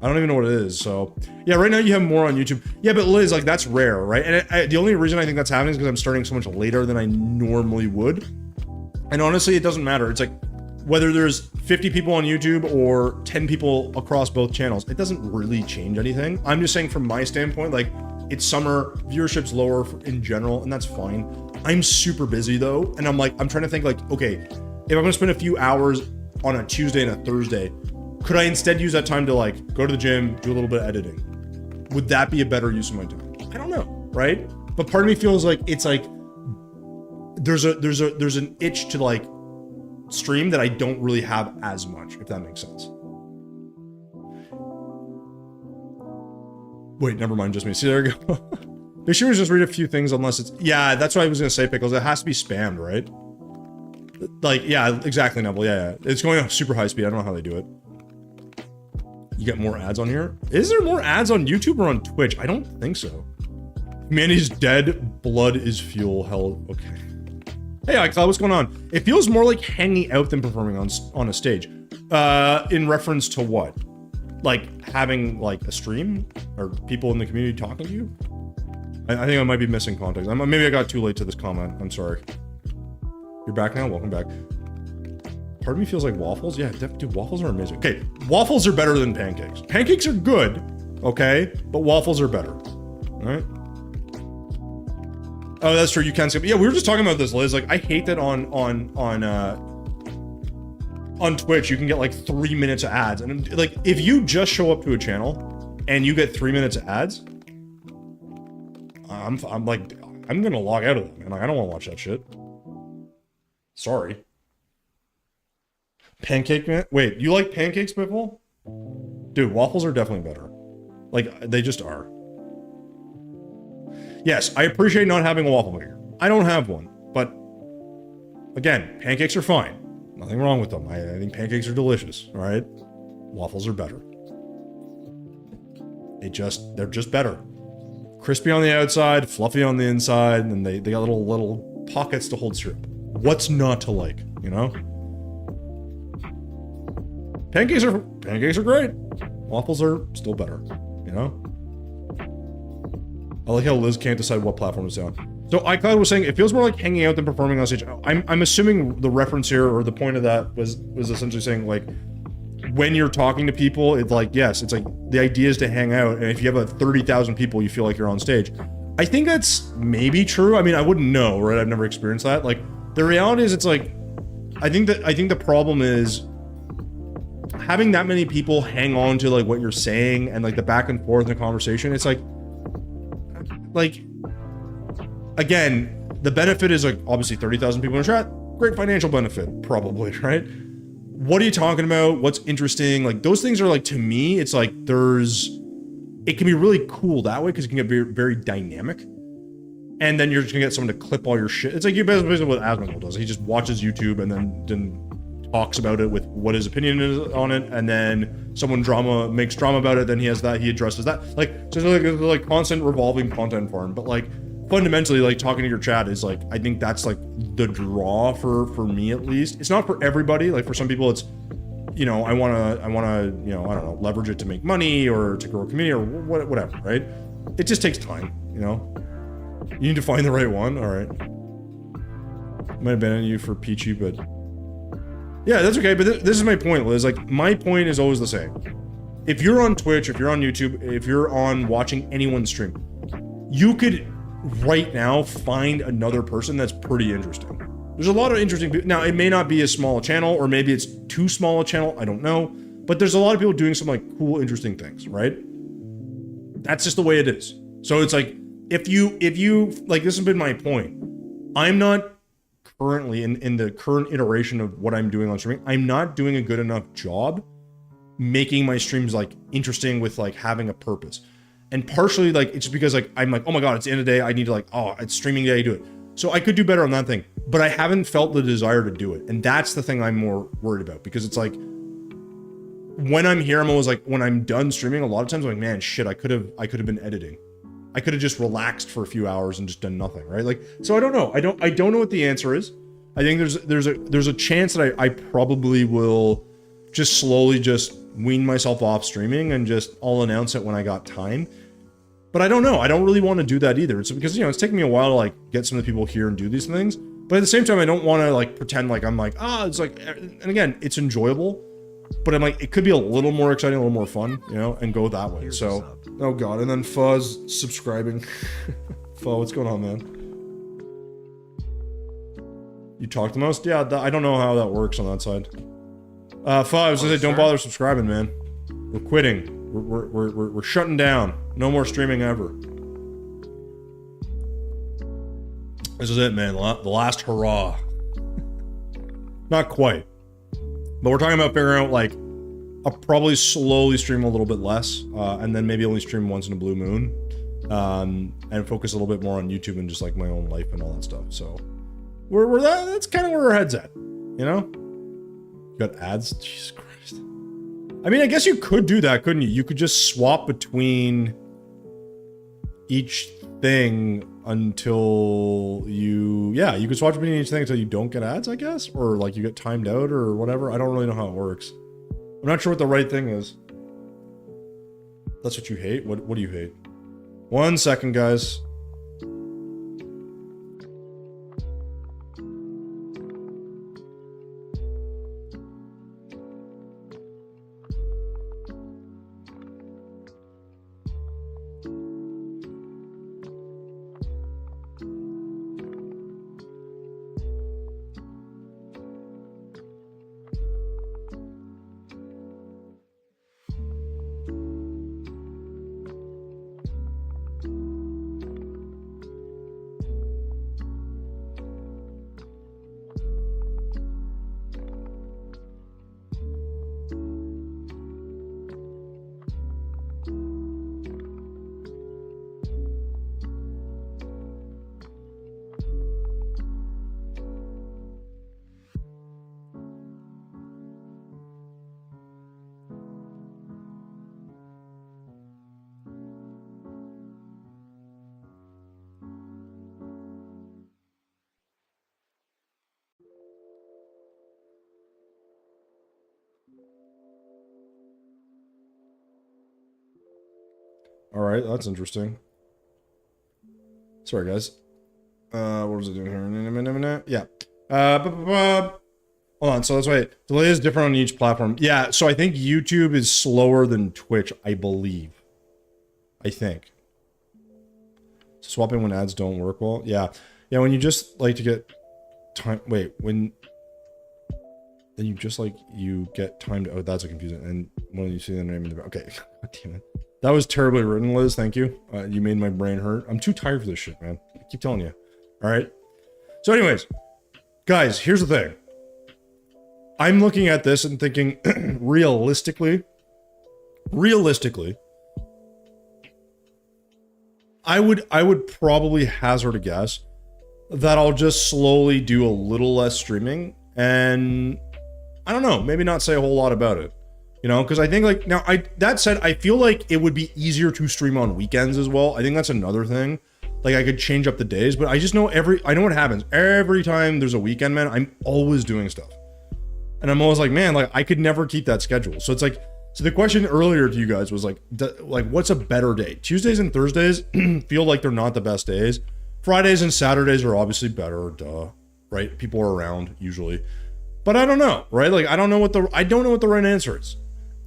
I don't even know what it is, so... Yeah, right now you have more on YouTube. Yeah, but Liz, like, that's rare, right? And the only reason I think that's happening is because I'm starting so much later than I normally would. And honestly, it doesn't matter. It's like, whether there's 50 people on YouTube or 10 people across both channels, it doesn't really change anything. I'm just saying from my standpoint, like, it's summer, viewership's lower in general, and that's fine. I'm super busy, though, and I'm trying to think, like, okay, if I'm gonna spend a few hours on a Tuesday and a Thursday, could I instead use that time to, like, go to the gym, do a little bit of editing? Would that be a better use of my time? I don't know, right? But part of me feels like it's like there's an itch to, like, stream that I don't really have as much, if that makes sense. Wait, never mind, just me. See, there we go. Make sure to just read a few things unless it's... Yeah, that's what I was gonna say, Pickles. It has to be spammed, right? Like, yeah, exactly, Neville. Yeah. It's going on super high speed. I don't know how they do it. You get more ads on here? Is there more ads on YouTube or on Twitch? I don't think so. Humanity's dead. Blood is fuel. Hell, okay. Hey, iCloud, what's going on? It feels more like hanging out than performing on a stage. In reference to what? Like, having, like, a stream? Or people in the community talking to you? I think I might be missing context. Maybe I got too late to this comment. I'm sorry. You're back now? Welcome back. Part of me feels like waffles. Yeah, dude, waffles are amazing. Okay, waffles are better than pancakes. Pancakes are good, okay? But waffles are better, all right? Oh, that's true, you can skip. Yeah, we were just talking about this, Liz. Like, I hate that on Twitch, you can get like 3 minutes of ads. And like, if you just show up to a channel and you get 3 minutes of ads, I'm gonna log out of that, man. Like, I don't want to watch that shit. Sorry. Pancake, man? Wait, you like pancakes, Biffle? Dude, waffles are definitely better. Like, they just are. Yes, I appreciate not having a waffle maker. I don't have one, but again, pancakes are fine. Nothing wrong with them. I think pancakes are delicious, all right? Waffles are better. They're just better. Crispy on the outside, fluffy on the inside, and they got little pockets to hold syrup. What's not to like, you know? Pancakes are great. Waffles are still better, you know? I like how Liz can't decide what platform to stay on. So iCloud was saying it feels more like hanging out than performing on stage. I'm assuming the reference here, or the point of that was essentially saying, like, when you're talking to people, it's like, yes, it's like the idea is to hang out, and if you have 30,000 people, you feel like you're on stage. I think that's maybe true. I mean, I wouldn't know, right? I've never experienced that. Like, the reality is, it's like, I think the problem is having that many people hang on to like what you're saying and like the back and forth in the conversation. It's like again, the benefit is like obviously 30,000 people in the chat, great financial benefit, probably, right? What are you talking about? What's interesting? Like, those things are like, to me, it's like it can be really cool that way because it can get very, very dynamic. And then you're just gonna get someone to clip all your shit. It's like you basically what Asmongold does. He just watches YouTube and then talks about it with what his opinion is on it, and then someone makes drama about it, then he addresses that. Like, so it's like constant revolving content farm. But like, fundamentally, like, talking to your chat is like, I think that's like the draw for me, at least. It's not for everybody. Like, for some people it's, you know, I wanna, you know, I don't know, leverage it to make money or to grow a community or whatever, right? It just takes time, you know? You need to find the right one. All right. Might have been on you for Peachy, but yeah, that's okay. But this is my point, Liz. Like, my point is always the same. If you're on Twitch, if you're on YouTube, if you're on watching anyone stream, you could right now find another person that's pretty interesting. There's a lot of interesting people. Now, it may not be as small a channel, or maybe it's too small a channel. I don't know. But there's a lot of people doing some like cool, interesting things, right? That's just the way it is. So it's like, if you like, this has been my point. I'm not currently in the current iteration of what I'm doing on streaming. I'm not doing a good enough job making my streams like interesting with like having a purpose. And partially like, it's just because like, I'm like, oh my God, it's the end of the day. I need to like, oh, it's streaming day, I do it. So I could do better on that thing. but I haven't felt the desire to do it. And that's the thing I'm more worried about, because it's like, when I'm here, I'm always like, when I'm done streaming, a lot of times I'm like, man, shit, I could have been editing. I could have just relaxed for a few hours and just done nothing, right? Like, so I don't know. I don't know what the answer is. I think there's a chance that I probably will just slowly just wean myself off streaming and just I'll announce it when I got time. But I don't know. I don't really want to do that either. It's because, you know, it's taking me a while to like get some of the people here and do these things. But at the same time, I don't want to like pretend like I'm like, it's like, and again, it's enjoyable. But I'm like, it could be a little more exciting, a little more fun, you know, and go that way. So, oh God. And then Fuzz subscribing. Fuzz, what's going on, man? You talk the most? Yeah, I don't know how that works on that side. Fuzz, I was gonna say, don't bother subscribing, man. We're quitting. We're shutting down. No more streaming ever. This is it, man. The last hurrah. Not quite. But we're talking about figuring out, like, I'll probably slowly stream a little bit less, and then maybe only stream once in a blue moon, and focus a little bit more on YouTube and just, like, my own life and all that stuff. So, that's kind of where our head's at, you know? You got ads? Jesus Christ. I mean, I guess you could do that, couldn't you? You could just swap between each thing until you could swap between each thing until you don't get ads, I guess, or like you get timed out or whatever. I don't really know how it works. I'm not sure what the right thing is. That's what you hate? What do you hate? 1 second, guys. All right, that's interesting. Sorry, guys. What was I doing here? Yeah. Hold on. So that's why delay is different on each platform. Yeah. So I think YouTube is slower than Twitch, I believe. I think. Swapping when ads don't work well. Yeah. Yeah. When you just like to get time. Wait. When. Then you just like you get timed. Oh, that's a confusing. And when you see the name of the. Okay. God damn it. That was terribly written, Liz. Thank you. You made my brain hurt. I'm too tired for this shit, man. I keep telling you. All right. So anyways, guys, here's the thing. I'm looking at this and thinking realistically, I would probably hazard a guess that I'll just slowly do a little less streaming and I don't know, maybe not say a whole lot about it. You know, because I think like now that said, I feel like it would be easier to stream on weekends as well. I think that's another thing. Like I could change up the days, but I just know I know what happens. Every time there's a weekend, man, I'm always doing stuff. And I'm always like, man, like I could never keep that schedule. So it's like, so the question earlier to you guys was like what's a better day? Tuesdays and Thursdays feel like they're not the best days. Fridays and Saturdays are obviously better, duh, right? People are around usually. But I don't know, right? Like I don't know what the right answer is.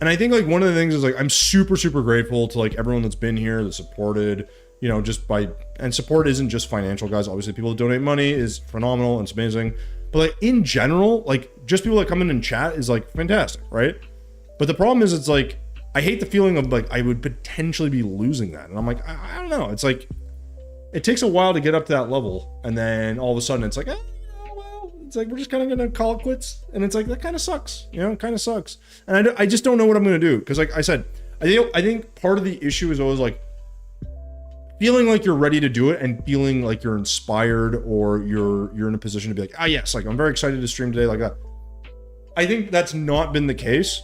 And I think like one of the things is like I'm super grateful to like everyone that's been here, that supported, you know, just by, and support isn't just financial, guys. Obviously people that donate money is phenomenal and it's amazing. But like in general, like just people that come in and chat is like fantastic, right? But the problem is it's like I hate the feeling of like I would potentially be losing that. And I'm like, I don't know. It's like it takes a while to get up to that level, and then all of a sudden it's like, it's like we're just kind of gonna call it quits, and it's like that kind of sucks, you know, it kind of sucks. And I just don't know what I'm gonna do, because like I said, I think part of the issue is always like feeling like you're ready to do it and feeling like you're inspired or you're in a position to be like, ah, yes, like I'm very excited to stream today, like that. I think that's not been the case,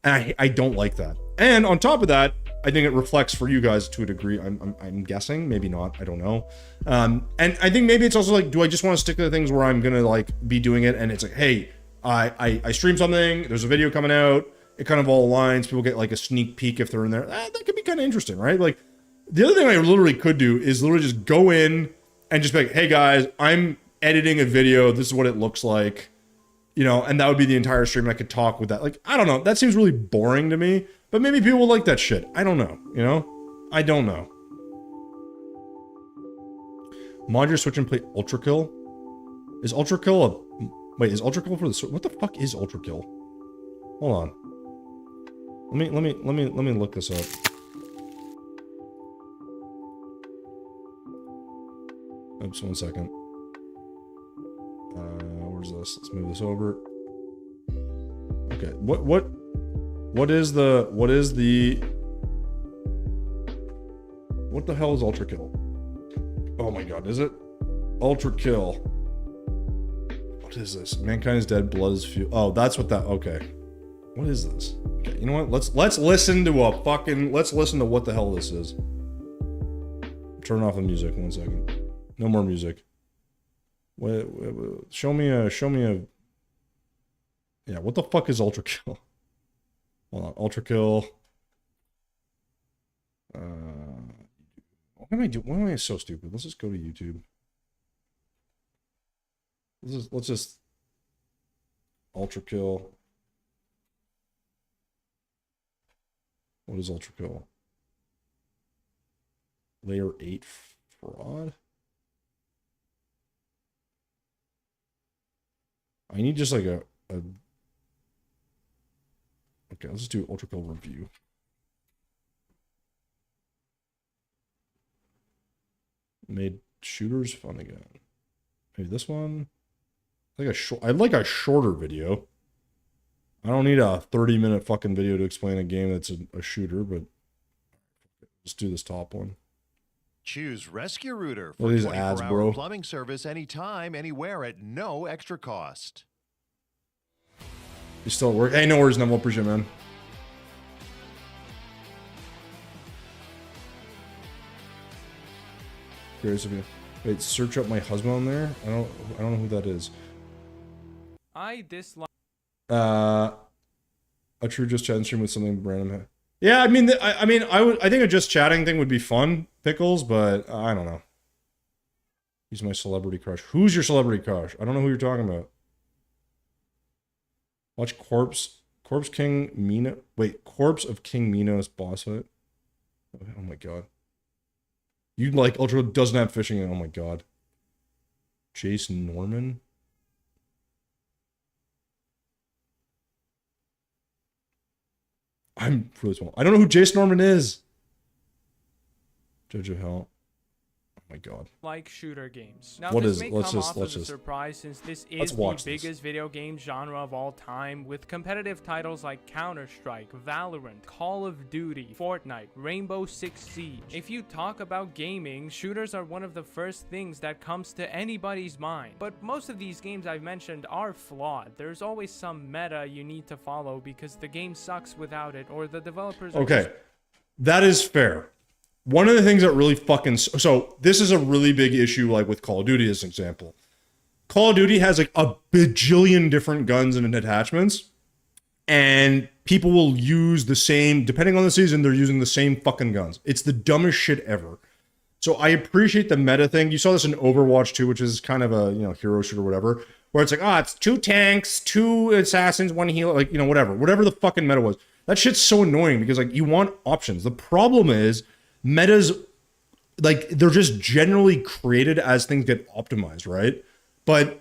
and I don't like that. And on top of that, I think it reflects for you guys to a degree. I'm guessing, maybe not, I don't know. And I think maybe it's also like, do I just want to stick to the things where I'm gonna like be doing it, and it's like, hey, I stream something, there's a video coming out, it kind of all aligns, people get like a sneak peek if they're in there. That could be kind of interesting, right? Like, the other thing I literally could do is literally just go in and just be like, hey guys, I'm editing a video, this is what it looks like, you know, and that would be the entire stream, and I could talk with that. Like, I don't know, that seems really boring to me, but maybe people will like that shit. I don't know, you know? I don't know. Mod your Switch and play Ultra Kill? Is Ultra Kill a... Wait, is Ultra Kill for the Switch? What the fuck is Ultra Kill? Hold on. Let me look this up. Oops, 1 second. Where's this? Let's move this over. Okay, what the hell is Ultra Kill? Oh my god, is it? Ultra Kill. What is this? Mankind is dead, blood is fuel. Oh, that's what that, okay. What is this? Okay, you know what? Let's listen to a fucking, let's listen to what the hell this is. Turn off the music, 1 second. No more music. Wait, show me a... Yeah, what the fuck is Ultra Kill? Hold on, Ultra Kill. What am I doing? Why am I so stupid? Let's just go to YouTube. Let's just... Ultra Kill. What is Ultra Kill? Layer 8 fraud? I need just like a... Okay, let's just do Ultra Kill review. Made shooters fun again. Maybe this one? Like a short... I'd like a shorter video. I don't need a 30-minute fucking video to explain a game that's a shooter, but... Let's do this top one. Choose Rescue Router for 24-hour plumbing service anytime, anywhere at no extra cost. You still at work? Hey, no worries, Neville. Appreciate it, man. Curious if you... Wait, search up my husband on there? I don't know who that is. I dislike... A true just chatting stream with something random. Yeah, I mean, I think a just chatting thing would be fun, Pickles, but I don't know. He's my celebrity crush. Who's your celebrity crush? I don't know who you're talking about. Watch Corpse King Mino. Wait, Corpse of King Minos boss fight. Oh my god. You'd like Ultra doesn't have fishing in. Oh my god. Jason Norman. I'm really small. I don't know who Jason Norman is. Judge of Hell. Oh my god. Like shooter games. Now, what this is may it? come off as a surprise since this is the biggest video game genre of all time, with competitive titles like Counter-Strike, Valorant, Call of Duty, Fortnite, Rainbow Six Siege. If you talk about gaming, shooters are one of the first things that comes to anybody's mind. But most of these games I've mentioned are flawed. There's always some meta you need to follow because the game sucks without it, or the developers are okay, that is fair. One of the things that really fucking... So, this is a really big issue, like, with Call of Duty as an example. Call of Duty has, like, a bajillion different guns and attachments. And people will use the same... Depending on the season, they're using the same fucking guns. It's the dumbest shit ever. So, I appreciate the meta thing. You saw this in Overwatch 2, which is kind of a, you know, hero shooter or whatever. Where it's like, it's 2 tanks, 2 assassins, 1 healer. Like, you know, whatever. Whatever the fucking meta was. That shit's so annoying because, like, you want options. The problem is... Metas, like, they're just generally created as things get optimized, right? But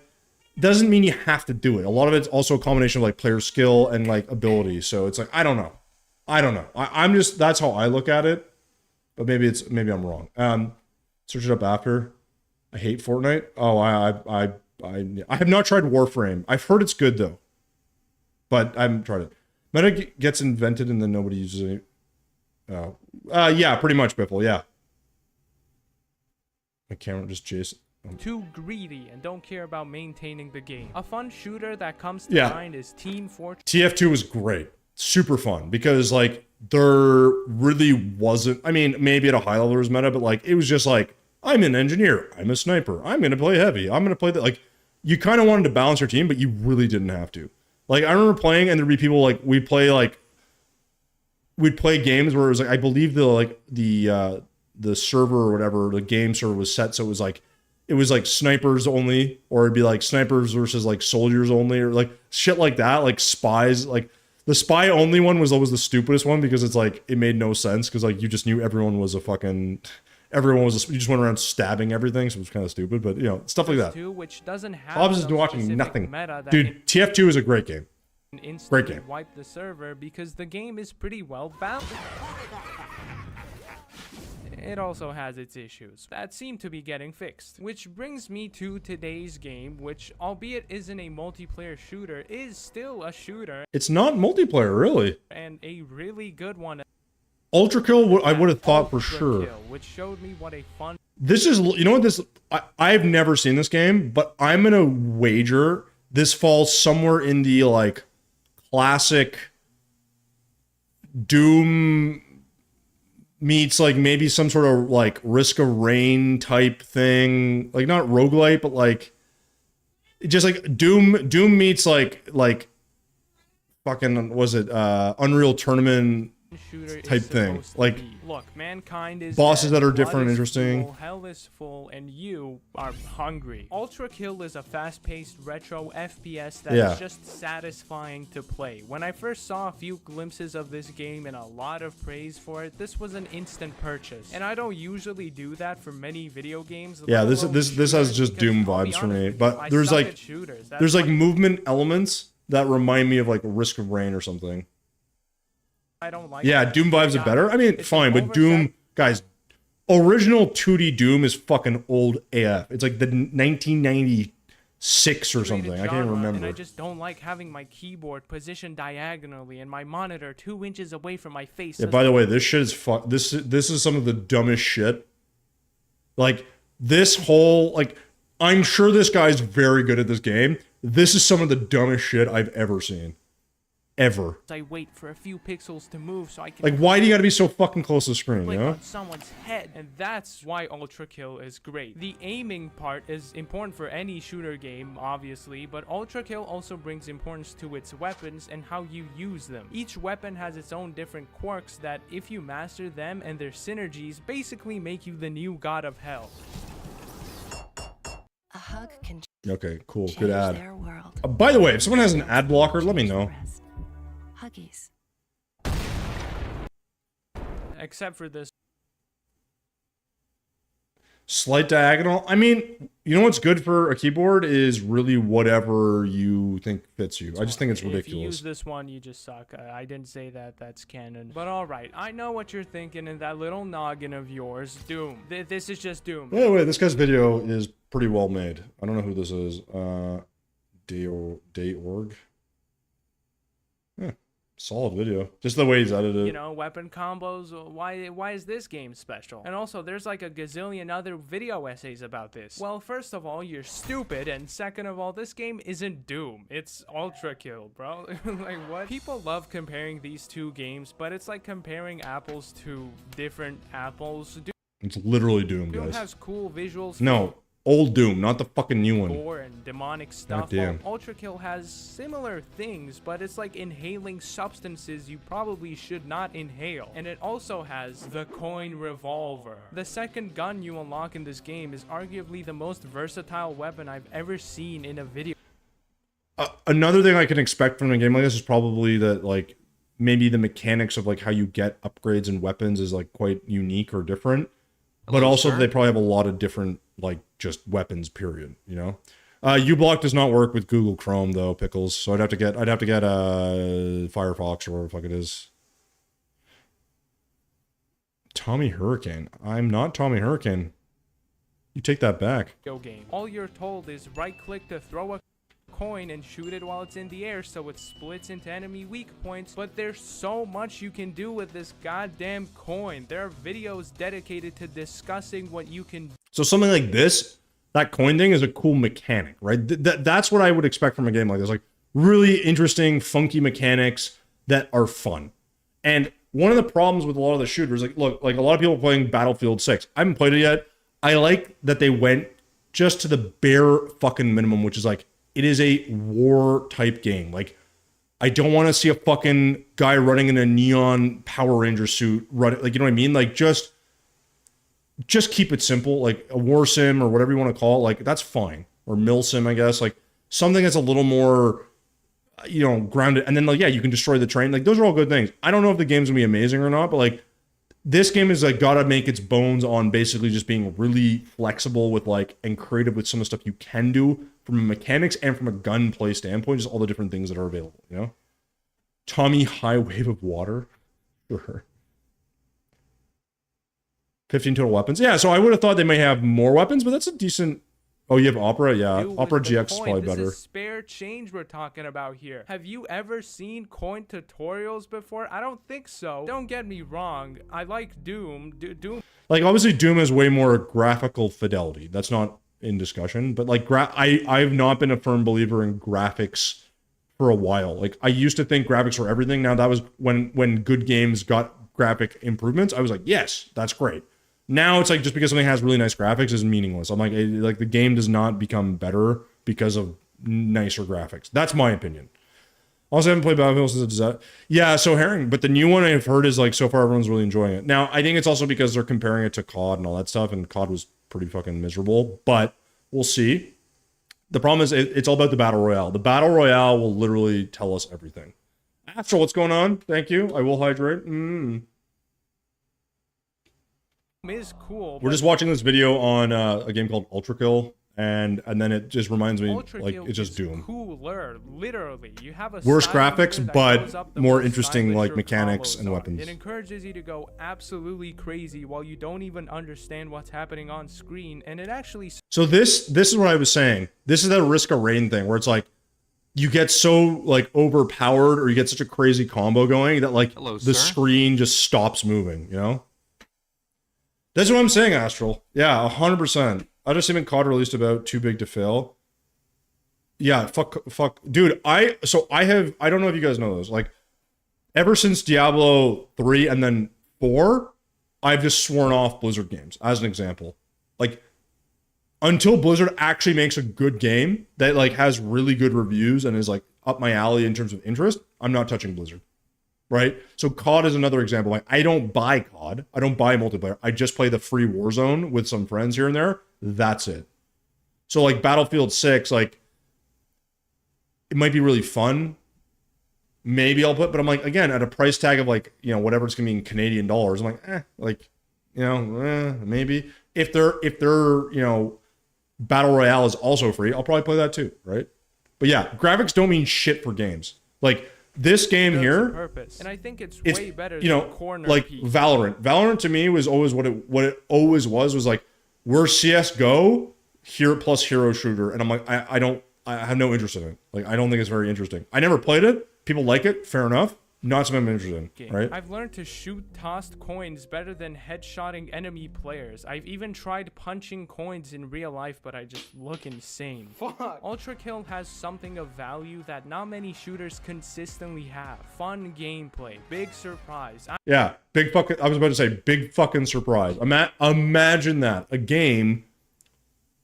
doesn't mean you have to do it. A lot of it's also a combination of, like, player skill and, like, ability. So it's like, I don't know. I'm just, that's how I look at it. But maybe I'm wrong. Search it up after. I hate Fortnite. Oh, I have not tried Warframe. I've heard it's good, though. But I haven't tried it. Meta gets invented and then nobody uses it. Yeah, pretty much, Biffle, yeah. My camera just Jason. Too greedy and don't care about maintaining the game. A fun shooter that comes to mind is Team Fortress. TF2 was great. Super fun because like there really wasn't, I mean, maybe at a high level there was meta, but like it was just like, I'm an engineer, I'm a sniper, I'm gonna play heavy, I'm gonna play that. Like you kind of wanted to balance your team, but you really didn't have to. Like I remember playing and there'd be people like we'd play games where it was like, I believe the server or whatever, the game server was set so it was like snipers only, or it'd be like snipers versus like soldiers only, or like shit like that, like spies. Like the spy only one was always the stupidest one because it's like it made no sense because like you just knew everyone was you just went around stabbing everything, so it was kind of stupid. But you know, stuff like that. Which doesn't have Bob's is watching nothing. Dude, TF2 is a great game. Great game. Wipe the server because the game is pretty well balanced. It also has its issues that seem to be getting fixed. Which brings me to today's game, which, albeit isn't a multiplayer shooter, is still a shooter. It's not multiplayer, really. And a really good one. Ultra Kill, I would have thought for sure. Which showed me what a fun... This is, you know what this... I've never seen this game, but I'm going to wager this falls somewhere in the, like, classic Doom... meets like maybe some sort of like Risk of Rain type thing, like not roguelite, but like just like Doom meets like fucking was it Unreal Tournament type thing, like look, mankind is bosses that are different and interesting. interesting. Hell is full and you are hungry. Ultra Kill is a fast-paced retro FPS that is just satisfying to play. When I first saw a few glimpses of this game and a lot of praise for it, this was an instant purchase. And I don't usually do that for many video games. Yeah, this has just Doom vibes for me. But there's like movement elements that remind me of like Risk of Rain or something. I don't like Doom vibes are better. I mean, fine, but Doom, guys, original 2D Doom is fucking old AF. It's like the 1996 or something. I can't remember. And I just don't like having my keyboard positioned diagonally and my monitor 2 inches away from my face. Yeah, by the way, this shit is this is some of the dumbest shit. Like, this whole, like, I'm sure this guy's very good at this game. This is some of the dumbest shit I've ever seen. Ever. I wait for a few pixels to move so I can... Like, why do you gotta be so fucking close to the screen, you know? On someone's head. And that's why Ultra Kill is great. The aiming part is important for any shooter game, obviously, but Ultra Kill also brings importance to its weapons and how you use them. Each weapon has its own different quirks that, if you master them and their synergies, basically make you the new god of hell. A hug can okay, cool. Good ad. their world. By the way, if someone has an ad blocker, let me know. Huggies. Except for this. Slight diagonal. I mean, you know what's good for a keyboard is really whatever you think fits you. I just think it's ridiculous. If you use this one, you just suck. I didn't say that. That's canon. But alright, I know what you're thinking in that little noggin of yours. Doom. This is just Doom. Wait, this guy's video is pretty well made. I don't know who this is. Day.org. Yeah. Solid video. Just the way he's edited. You know, weapon combos. Why is this game special? And also, there's like a gazillion other video essays about this. Well, first of all, you're stupid, and second of all, this game isn't Doom. It's Ultra Kill, bro. Like, what? People love comparing these two games, but it's like comparing apples to different apples. It's literally Doom, Doom guys. has cool visuals. No. Old Doom, not the fucking new one. Gore and demonic stuff. While Ultra Kill has similar things, but it's like inhaling substances you probably should not inhale. And it also has the coin revolver. The second gun you unlock in this game is arguably the most versatile weapon I've ever seen in a video. Another thing I can expect from a game like this is probably that, like, maybe the mechanics of like how you get upgrades and weapons is like quite unique or different. But also they probably have a lot of different, like, just weapons, period, you know? uBlock does not work with Google Chrome, though, Pickles, so I'd have to get Firefox or whatever the fuck it is. Tommy Hurricane. I'm not Tommy Hurricane. You take that back. Game. All you're told is right-click to throw a coin and shoot it while it's in the air so it splits into enemy weak points, but there's so much you can do with this goddamn coin. There are videos dedicated to discussing what you can So something like this, that coin thing is a cool mechanic, right? That's what I would expect from a game like this. Like really interesting, funky mechanics that are fun. And one of the problems with a lot of the shooters, like look, like a lot of people playing Battlefield 6. I haven't played it yet. I like that they went just to the bare fucking minimum, which is like, it is a war type game. Like, I don't want to see a fucking guy running in a neon Power Ranger suit, running, like, you know what I mean? Like, just keep it simple, like a war sim or whatever you want to call it. Like, that's fine. Or mil sim, I guess. Like, something that's a little more, you know, grounded. And then, like, yeah, you can destroy the train. Like, those are all good things. I don't know if the game's gonna be amazing or not, but like, this game is like gotta make its bones on basically just being really flexible with like and creative with some of the stuff you can do from a mechanics and from a gunplay standpoint, just all the different things that are available, you know? Tommy High Wave of Water. Sure. 15 total weapons. Yeah, so I would have thought they may have more weapons, but that's a decent. Oh, you have Opera? Yeah. Opera GX is probably better. This is spare change we're talking about here. Have you ever seen coin tutorials before? I don't think so. Don't get me wrong. I like Doom. Doom. Like, obviously, Doom has way more graphical fidelity. That's not in discussion. But, like, I've not been a firm believer in graphics for a while. Like, I used to think graphics were everything. Now, that was when good games got graphic improvements. I was like, yes, that's great. Now it's like just because something has really nice graphics is meaningless. I'm like the game does not become better because of nicer graphics. That's my opinion. Also, I haven't played Battlefield since it's that. Yeah, so Herring, but the new one I've heard is like so far everyone's really enjoying it. Now I think it's also because they're comparing it to COD and all that stuff, and COD was pretty fucking miserable. But we'll see. The problem is it's all about the battle royale. The battle royale will literally tell us everything. Astral, what's going on? Thank you. I will hydrate. Is cool. We're just watching this video on a game called Ultra Kill, and then it just reminds me like it's just Doom. Cooler, literally. You have a worse graphics, but more interesting like mechanics and weapons. It encourages you to go absolutely crazy while you don't even understand what's happening on screen, and it actually. So this is what I was saying. This is that Risk of Rain thing where it's like you get so like overpowered or you get such a crazy combo going that like the screen just stops moving. You know. That's what I'm saying, Astral. Yeah, 100%. I just even COD released about Too Big to Fail. Yeah, fuck. Dude, I don't know if you guys know this. Like, ever since Diablo 3 and then 4, I've just sworn off Blizzard games, as an example. Like, until Blizzard actually makes a good game that, like, has really good reviews and is, like, up my alley in terms of interest, I'm not touching Blizzard. Right? So COD is another example. Like, I don't buy COD. I don't buy multiplayer. I just play the free Warzone with some friends here and there. That's it. So like Battlefield 6, like it might be really fun. Maybe I'll put, but I'm like, again, at a price tag of like, you know, whatever it's gonna be in Canadian dollars, I'm like, like, you know, maybe. If they're, you know, Battle Royale is also free, I'll probably play that too, right? But yeah, graphics don't mean shit for games. Like, this game here, and I think it's way better you know, than corner like piece. Valorant to me was always what it always was like, we're CSGO here plus hero shooter, and I'm like, I have no interest in it. Like, I don't think it's very interesting. I never played it. People like it, fair enough. Not something I'm interested in, right? I've learned to shoot tossed coins better than headshotting enemy players. I've even tried punching coins in real life, but I just look insane. Fuck. Ultra Kill has something of value that not many shooters consistently have. Fun gameplay, big surprise. Yeah, big fucking. I was about to say big fucking surprise. Imagine that, a game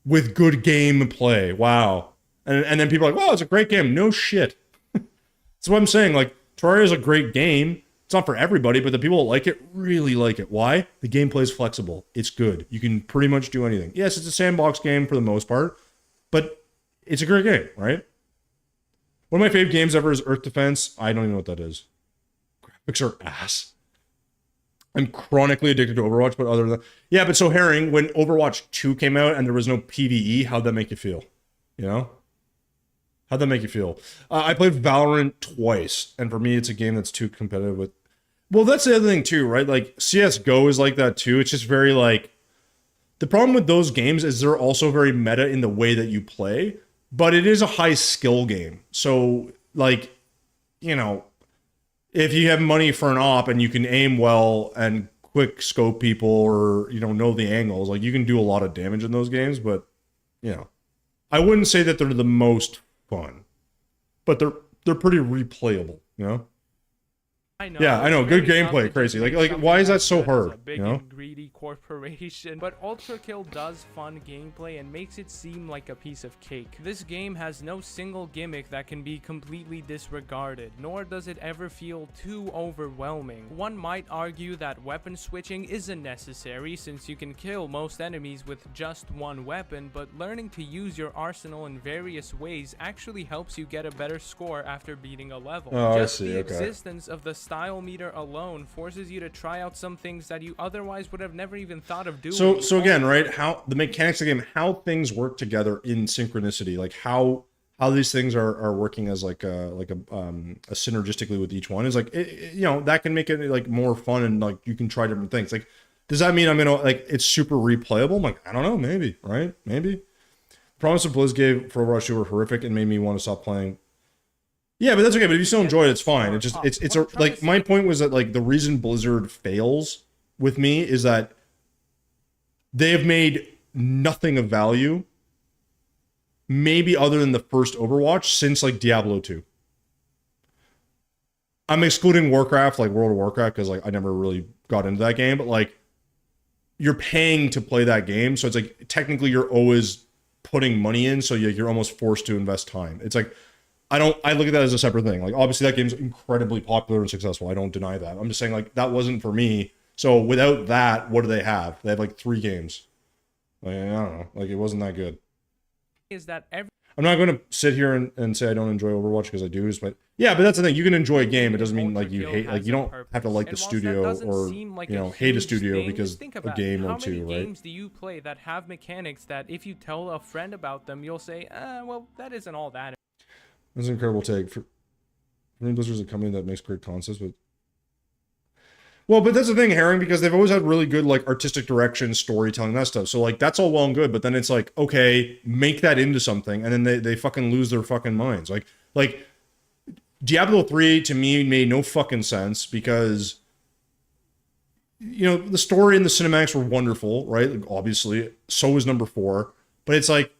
with good gameplay. Wow, and then people are like, "Wow, it's a great game." No shit. That's what I'm saying. Like, Terraria is a great game. It's not for everybody, but the people that like it really like it. Why? The gameplay is flexible. It's good. You can pretty much do anything. Yes, it's a sandbox game for the most part, but it's a great game, right? One of my favorite games ever is Earth Defense. I don't even know what that is. Graphics are ass. I'm chronically addicted to Overwatch, but other than that, yeah, but so Herring, when Overwatch 2 came out and there was no PvE, how'd that make you feel? You know? How'd that make you feel? I played Valorant twice, and for me, it's a game that's too competitive with... Well, that's the other thing, too, right? Like, CSGO is like that, too. It's just very, like... The problem with those games is they're also very meta in the way that you play, but it is a high-skill game. So, like, you know, if you have money for an op and you can aim well and quick scope people or, you know the angles. Like, you can do a lot of damage in those games, but, you know, I wouldn't say that they're the most fun, but they're pretty replayable, you know? I know. Yeah, I know. Good gameplay, crazy. Like, why is that so hard? A big you know? and greedy corporation, but Ultra Kill does fun gameplay and makes it seem like a piece of cake. This game has no single gimmick that can be completely disregarded, nor does it ever feel too overwhelming. One might argue that weapon switching isn't necessary since you can kill most enemies with just one weapon, but learning to use your arsenal in various ways actually helps you get a better score after beating a level. Oh, Just I see. the Okay. existence of the style meter alone forces you to try out some things that you otherwise would have never even thought of doing. So again, right? How the mechanics of the game, how things work together in synchronicity, like how these things are working as like a synergistically with each one is like you know, that can make it like more fun and like you can try different things. Like, does that mean I'm gonna like it's super replayable? I'm like, I don't know, maybe, right? Maybe. Promise of Blizz gave for Overwatch 2 were horrific and made me want to stop playing. Yeah, but that's okay. But if you still enjoy it, it's fine. It's just it's a like my point was that like the reason Blizzard fails with me is that they have made nothing of value, maybe other than the first Overwatch, since like Diablo 2. I'm excluding Warcraft, like World of Warcraft, because like I never really got into that game, but like you're paying to play that game, so it's like technically you're always putting money in, so you're almost forced to invest time. It's like I look at that as a separate thing. Like, obviously that game's incredibly popular and successful. I don't deny that. I'm just saying, like, that wasn't for me. So without that, what do they have? They have like 3 games. Like, I don't know. Like, it wasn't that good. Is that every I'm not going to sit here and say I don't enjoy Overwatch because I do. But yeah, but that's the thing. You can enjoy a game. It doesn't mean like you hate. Like, you don't have to like the studio or you know hate a studio because a game or two, right? How many games do you play that have mechanics that if you tell a friend about them, you'll say, well, that isn't all that. That's an incredible take. For me, Blizzard's a company that makes great concepts, but that's the thing, Herring, because they've always had really good like artistic direction, storytelling, that stuff. So like that's all well and good, but then it's like, okay, make that into something, and then they fucking lose their fucking minds. Like Diablo 3 to me made no fucking sense because you know the story and the cinematics were wonderful, right? Like, obviously, so was number 4, but it's like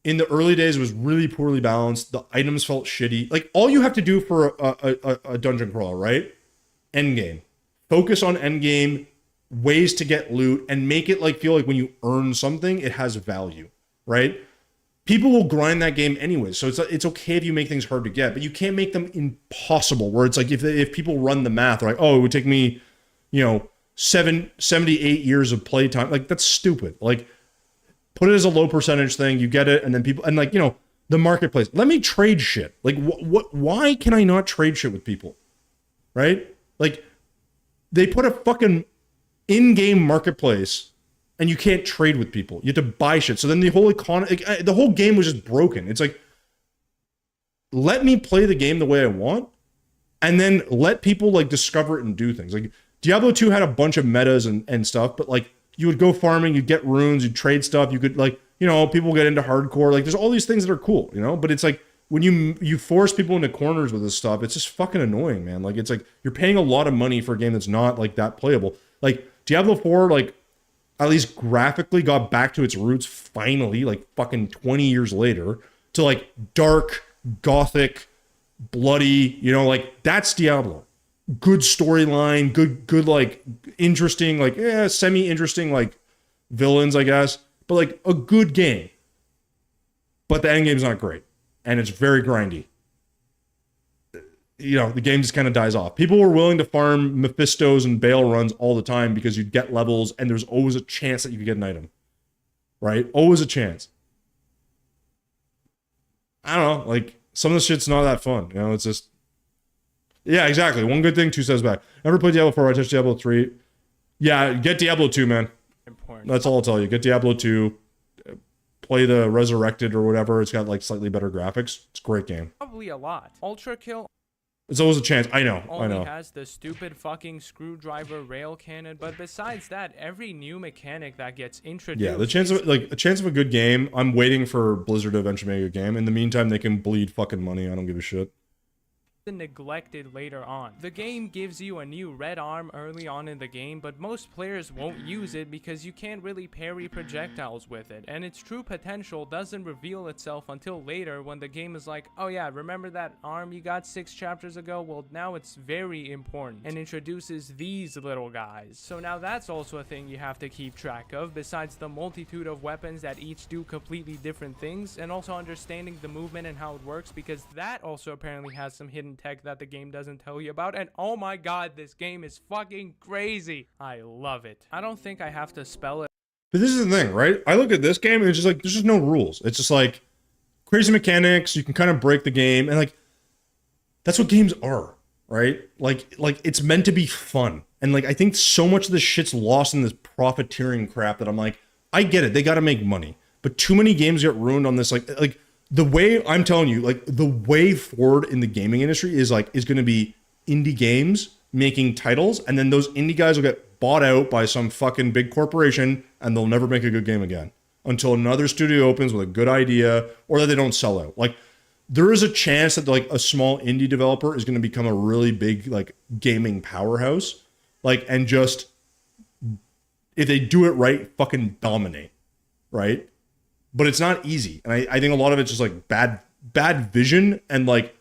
in the early days, it was really poorly balanced. The items felt shitty. Like, all you have to do for a dungeon crawler, right? Endgame. Focus on endgame, ways to get loot, and make it like feel like when you earn something, it has value, right? People will grind that game anyway, so it's okay if you make things hard to get, but you can't make them impossible, where it's like if people run the math, they're like, oh, it would take me, you know, 78 years of playtime. Like, that's stupid. Like, put it as a low percentage thing. You get it, and then people, and like, you know, the marketplace. Let me trade shit. Like, why can I not trade shit with people? Right? Like, they put a fucking in-game marketplace, and you can't trade with people. You have to buy shit. So then the whole the whole game was just broken. It's like, let me play the game the way I want, and then let people like discover it and do things. Like Diablo 2 had a bunch of metas and stuff, but like, you would go farming, you'd get runes, you'd trade stuff, you could like, you know, people get into hardcore. Like, there's all these things that are cool, you know? But it's like, when you force people into corners with this stuff, it's just fucking annoying, man. Like, it's like, you're paying a lot of money for a game that's not like that playable. Like, Diablo 4, like, at least graphically got back to its roots finally, like fucking 20 years later, to like dark, gothic, bloody, you know, like, that's Diablo. Good storyline, good like interesting, like semi-interesting like villains, I guess, but like a good game. But the end game's not great, and it's very grindy. You know, the game just kind of dies off. People were willing to farm Mephistos and Bale runs all the time because you'd get levels, and there's always a chance that you could get an item. Right? Always a chance. I don't know, like some of the shit's not that fun. You know, it's just. Yeah, exactly. One good thing, 2 steps back. Never played Diablo 4. I touched Diablo 3. Yeah, get Diablo 2, man. Important. That's all I'll tell you. Get Diablo 2. Play the Resurrected or whatever. It's got like slightly better graphics. It's a great game. Probably a lot. Ultra Kill. It's always a chance. I know. Only has the stupid fucking screwdriver rail cannon, but besides that, every new mechanic that gets introduced. Yeah, the chance of like a chance of a good game. I'm waiting for Blizzard to eventually make a good game. In the meantime, they can bleed fucking money. I don't give a shit. neglected later on. The game gives you a new red arm early on in the game, but most players won't use it because you can't really parry projectiles with it, and its true potential doesn't reveal itself until later when the game is like, oh yeah, remember that arm you got 6 chapters ago? Well, now it's very important, and introduces these little guys. So now that's also a thing you have to keep track of, besides the multitude of weapons that each do completely different things, and also understanding the movement and how it works, because that also apparently has some hidden tech that the game doesn't tell you about. And oh my god, this game is fucking crazy. I love it. I don't think I have to spell it. But this is the thing, right? I look at this game and it's just like, there's just no rules. It's just like crazy mechanics. You can kind of break the game, and like that's what games are, right? Like it's meant to be fun. And like I think so much of this shit's lost in this profiteering crap that I'm like, I get it, they got to make money, but too many games get ruined on this. Like the way, I'm telling you, like the way forward in the gaming industry is going to be indie games making titles, and then those indie guys will get bought out by some fucking big corporation, and they'll never make a good game again until another studio opens with a good idea, or that they don't sell out. Like there is a chance that like a small indie developer is going to become a really big like gaming powerhouse, like, and just, if they do it right, fucking dominate, right? But it's not easy. And I think a lot of it's just like bad vision. And like,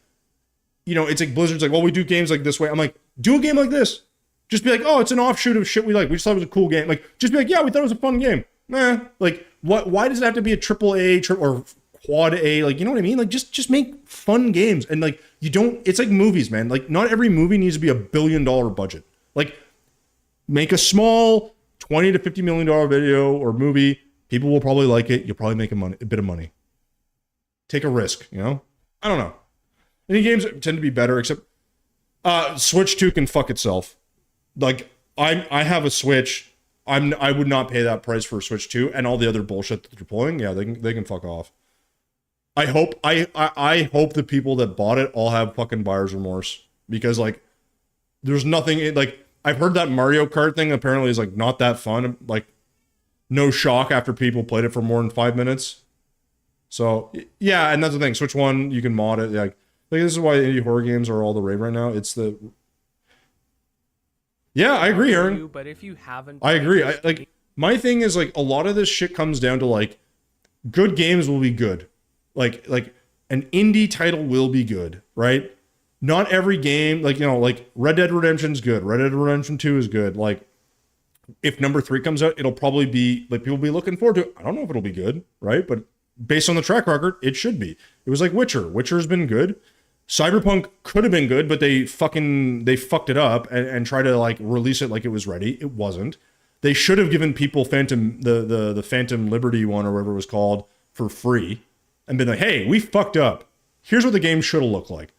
you know, it's like Blizzard's like, well, we do games like this way. I'm like, do a game like this. Just be like, oh, it's an offshoot of shit we like. We just thought it was a cool game. Like, just be like, yeah, we thought it was a fun game. Nah, like, why does it have to be a triple A or quad A? Like, you know what I mean? Like, just make fun games. And like, you don't, it's like movies, man. Like, not every movie needs to be $1 billion budget. Like, make a small $20 to $50 million video or movie. People will probably like it. You'll probably make a bit of money. Take a risk, you know? I don't know. Any games tend to be better, except Switch 2 can fuck itself. Like, I have a Switch. I would not pay that price for a Switch 2, and all the other bullshit that they're pulling. Yeah, they can fuck off. I hope the people that bought it all have fucking buyer's remorse, because like there's nothing like, I've heard that Mario Kart thing apparently is like not that fun. Like, no shock after people played it for more than 5 minutes. So yeah, and that's the thing. Switch 1, you can mod it. Like this is why indie horror games are all the rave right now. It's the, yeah, I agree, Aaron. But if you haven't, I agree. Like my thing is like a lot of this shit comes down to like good games will be good. Like an indie title will be good, right? Not every game, like, you know, like Red Dead Redemption's good. Red Dead Redemption 2 is good. Like, if number 3 comes out, it'll probably be like people will be looking forward to it. I don't know if it'll be good, right? But based on the track record, it should be. It was like Witcher. Witcher's been good. Cyberpunk could have been good, but they fucked it up and tried to like release it like it was ready. It wasn't. They should have given people the Phantom Liberty one or whatever it was called for free and been like, hey, we fucked up. Here's what the game should have looked like.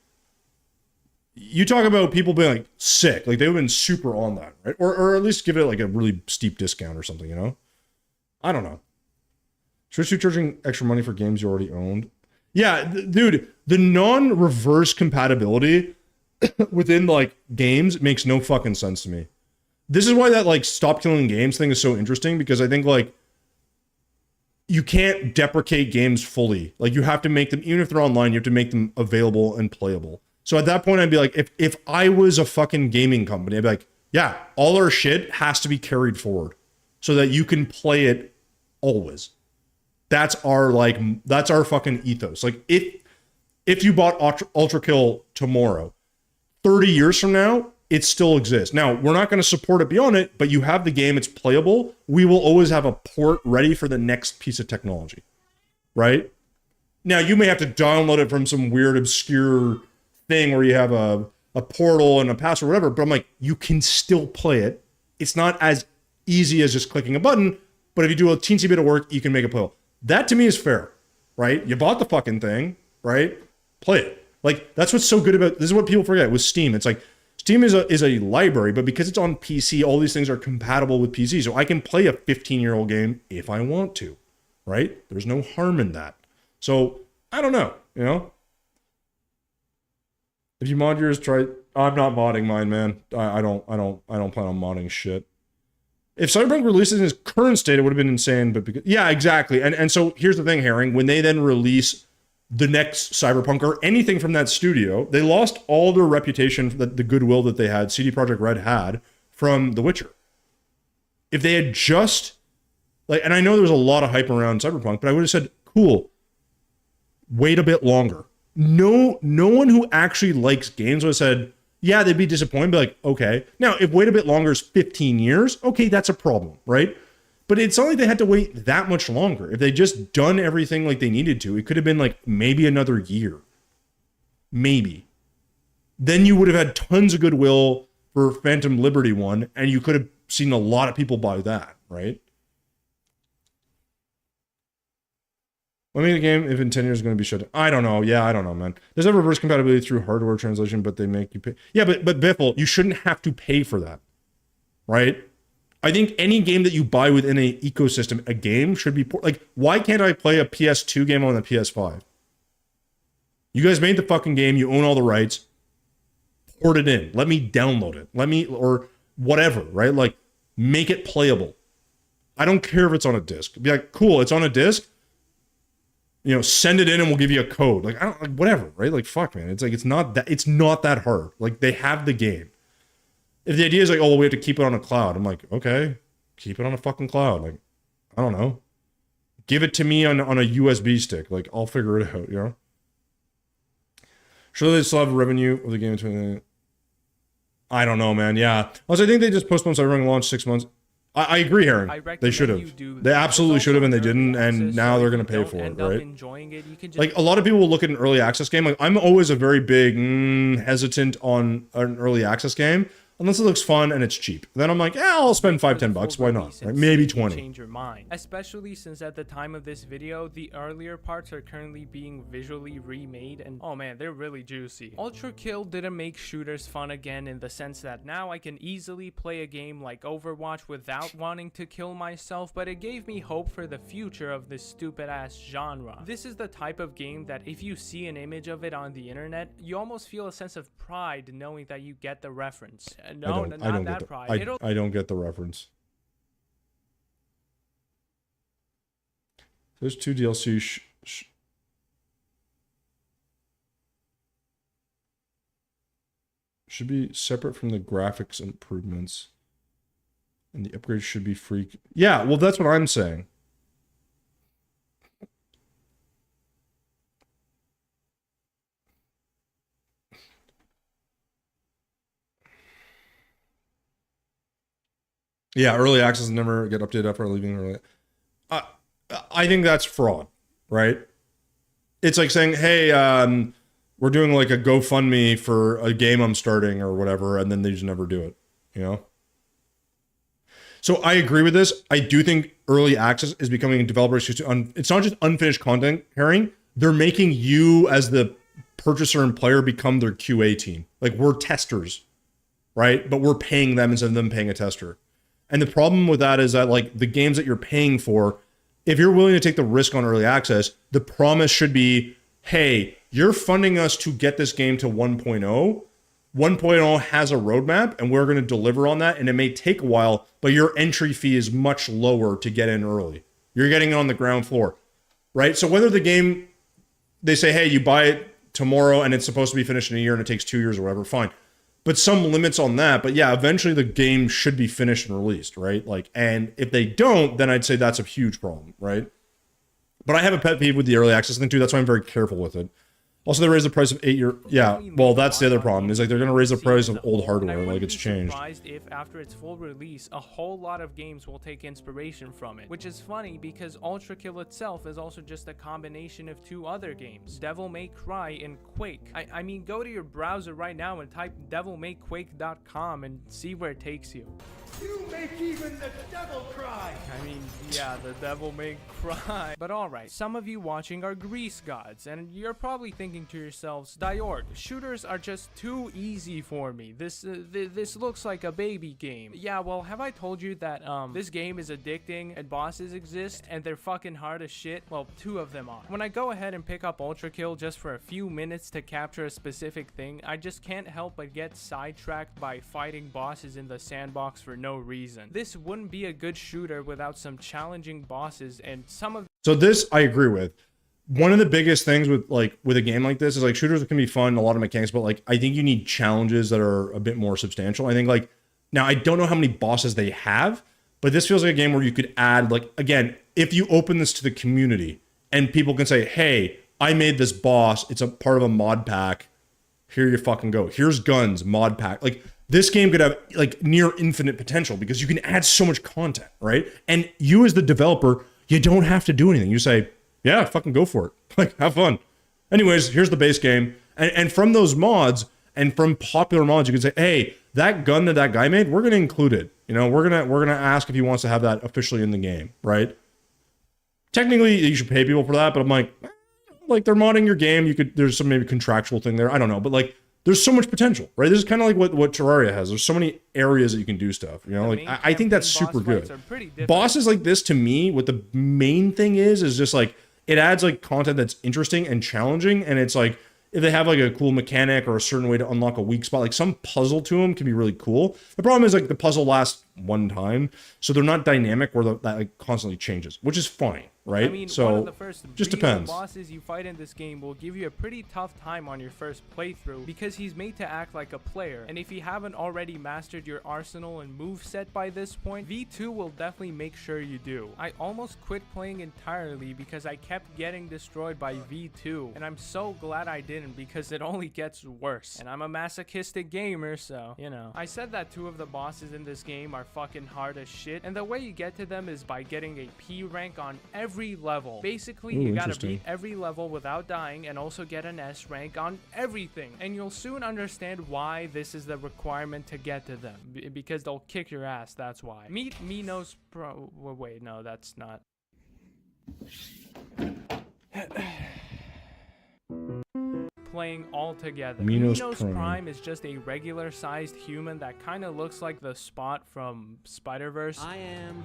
You talk about people being like sick, like they would have been super on that, right? Or at least give it like a really steep discount or something, you know? I don't know. Switch 2 charging extra money for games you already owned. Yeah, dude, the non-reverse compatibility within like games makes no fucking sense to me. This is why that like stop killing games thing is so interesting, because I think like you can't deprecate games fully. Like you have to make them, even if they're online, you have to make them available and playable. So at that point, I'd be like, if I was a fucking gaming company, I'd be like, yeah, all our shit has to be carried forward so that you can play it always. That's our fucking ethos. Like if you bought Ultra Kill tomorrow, 30 years from now, it still exists. Now, we're not going to support it beyond it, but you have the game, it's playable. We will always have a port ready for the next piece of technology, right? Now, you may have to download it from some weird, obscure thing where you have a portal and a password, whatever, but I'm like, you can still play it. It's not as easy as just clicking a button, but if you do a teensy bit of work, you can make it playable. That to me is fair, right? You bought the fucking thing, right? Play it. Like, that's what's so good about, this is what people forget with Steam. It's like, Steam is a library, but because it's on PC, all these things are compatible with PC. So I can play a 15-year-old game if I want to, right? There's no harm in that. So I don't know, you know? If you mod yours, try. I'm not modding mine, man. I don't plan on modding shit. If Cyberpunk releases in its current state, it would have been insane. But because, yeah, exactly. And so here's the thing, Herring. When they then release the next Cyberpunk or anything from that studio. They lost all their reputation, the goodwill that they had, CD Projekt Red had, from The Witcher. If they had just, like, and I know there was a lot of hype around Cyberpunk, but I would have said, cool, wait a bit longer. No one who actually likes games would have said, yeah, they'd be disappointed, but like, okay. Now, if wait a bit longer is 15 years, okay, that's a problem, right? But it's not like they had to wait that much longer. If they just done everything like they needed to, it could have been like maybe another year. Maybe. Then you would have had tons of goodwill for Phantom Liberty 1, and you could have seen a lot of people buy that, right? Let me the game if in 10 years is going to be shut down. I don't know. Yeah, I don't know, man. There's no reverse compatibility through hardware translation, but they make you pay. Yeah, but Biffle, you shouldn't have to pay for that, right? I think any game that you buy within an ecosystem, a game should be like, why can't I play a PS2 game on the PS5? You guys made the fucking game. You own all the rights. Port it in. Let me download it. Let me, or whatever, right? Like, make it playable. I don't care if it's on a disc. Be like, cool, it's on a disc. You know, send it in and we'll give you a code. Like, I don't, like, whatever, right? Like, fuck, man. It's like, it's not that hard. Like, they have the game. If the idea is like, oh, well, we have to keep it on a cloud, I'm like, okay, keep it on a fucking cloud. Like, I don't know. Give it to me on a USB stick. Like, I'll figure it out, you know? Surely they still have revenue of the game between the... I don't know, man. Yeah. Also, I think they just postponed Cyberpunk launch 6 months. I agree, Herring. They should have. They absolutely should have, and they didn't, and now they're going to pay for it, right? Like, a lot of people will look at an early access game. Like, I'm always a very big hesitant on an early access game, unless it looks fun and it's cheap. Then I'm like, yeah, I'll spend $5-10. Why not? Right? Maybe 20. Change your mind. Especially since at the time of this video, the earlier parts are currently being visually remade, and oh man, they're really juicy. Ultra Kill didn't make shooters fun again in the sense that now I can easily play a game like Overwatch without wanting to kill myself, but it gave me hope for the future of this stupid ass genre. This is the type of game that if you see an image of it on the internet, you almost feel a sense of pride knowing that you get the reference. No, not that pride. I don't get the reference. There's 2 DLC should be separate from the graphics improvements, and the upgrades should be free. Yeah, well, that's what I'm saying. Yeah, early access never get updated after leaving early. I think that's fraud, right? It's like saying, hey, we're doing like a GoFundMe for a game I'm starting or whatever, and then they just never do it, you know? So I agree with this. I do think early access is becoming developers. It's not just unfinished content, Herring. They're making you as the purchaser and player become their QA team. Like, we're testers, right? But we're paying them instead of them paying a tester. And the problem with that is that, like, the games that you're paying for, if you're willing to take the risk on early access, the promise should be, hey, you're funding us to get this game to 1.0. 1.0 has a roadmap, and we're going to deliver on that, and it may take a while, but your entry fee is much lower to get in early. You're getting it on the ground floor, right? So whether the game, they say, hey, you buy it tomorrow, and it's supposed to be finished in a year, and it takes 2 years or whatever, fine. But some limits on that. But yeah, eventually the game should be finished and released, right? Like, and if they don't, then I'd say that's a huge problem, right? But I have a pet peeve with the early access thing too. That's why I'm very careful with it. Also, they raised the price of 8-year. Yeah, well, that's the other problem. Is like they're gonna raise the price of old hardware, like it's changed. Surprised if after its full release, a whole lot of games will take inspiration from it, which is funny because Ultra Kill itself is also just a combination of 2 other games, Devil May Cry and Quake. I mean, go to your browser right now and type devilmayquake.com and see where it takes you. You make even the devil cry! I mean, yeah, the devil may cry. But alright, some of you watching are Grease gods, and you're probably thinking to yourselves, Diorg, shooters are just too easy for me. This looks like a baby game. Yeah, well, have I told you that this game is addicting and bosses exist and they're fucking hard as shit? Well, 2 of them are. When I go ahead and pick up Ultra Kill just for a few minutes to capture a specific thing, I just can't help but get sidetracked by fighting bosses in the sandbox for no reason. This wouldn't be a good shooter without some challenging bosses, and some of... So this I agree with. one of the biggest things with a game like this is like shooters can be fun, a lot of mechanics, but like I think you need challenges that are a bit more substantial. I think like now I don't know how many bosses they have, but this feels like a game where you could add like, again, if you open this to the community and people can say, hey, I made this boss, it's a part of a mod pack, here you fucking go. Here's guns, mod pack. Like this game could have like near infinite potential because you can add so much content, right? And you as the developer, you don't have to do anything. You say, yeah, fucking go for it. Like, have fun. Anyways, here's the base game. And from those mods and from popular mods, you can say, hey, that gun that guy made, we're gonna include it. You know, we're gonna ask if he wants to have that officially in the game, right? Technically, you should pay people for that, but I'm like they're modding your game. You could, there's some maybe contractual thing there. I don't know, but like there's so much potential, right? This is kind of like what Terraria has. There's so many areas that you can do stuff. You know, like I think that's super good. Bosses like this, to me, what the main thing is just like it adds like content that's interesting and challenging, and it's like if they have like a cool mechanic or a certain way to unlock a weak spot, like some puzzle to them can be really cool. The problem is like the puzzle lasts one time, so they're not dynamic where that like constantly changes, which is fine, right? I mean, so one of the first just depends. Bosses you fight in this game will give you a pretty tough time on your first playthrough because he's made to act like a player, and if you haven't already mastered your arsenal and moveset by this point, V2 will definitely make sure you do. I almost quit playing entirely because I kept getting destroyed by V2, and I'm so glad I didn't because it only gets worse, and I'm a masochistic gamer, so you know. I said that 2 of the bosses in this game are fucking hard as shit, and the way you get to them is by getting a P rank on every level. Basically, you gotta beat every level without dying and also get an S rank on everything, and you'll soon understand why this is the requirement to get to them, because they'll kick your ass, that's why. Meet Minos Pro... Wait, no, that's not... Playing all together. Minos Prime is just a regular sized human that kind of looks like the Spot from Spider-Verse. I am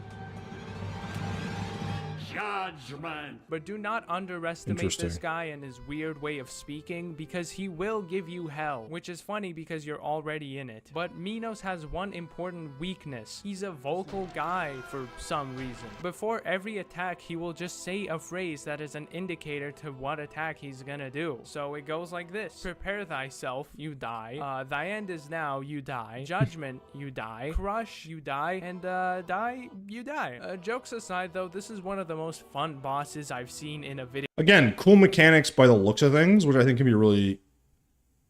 judgment. But do not underestimate this guy and his weird way of speaking, because he will give you hell, which is funny because you're already in it. But Minos has one important weakness. He's a vocal guy for some reason. Before every attack, he will just say a phrase that is an indicator to what attack he's gonna do. So it goes like this: prepare thyself, you die. Thy end is now, you die. Judgment, you die. Crush, you die. And die, you die. Jokes aside though, this is one of the most fun bosses I've seen in a video. Again, cool mechanics by the looks of things, which I think can be really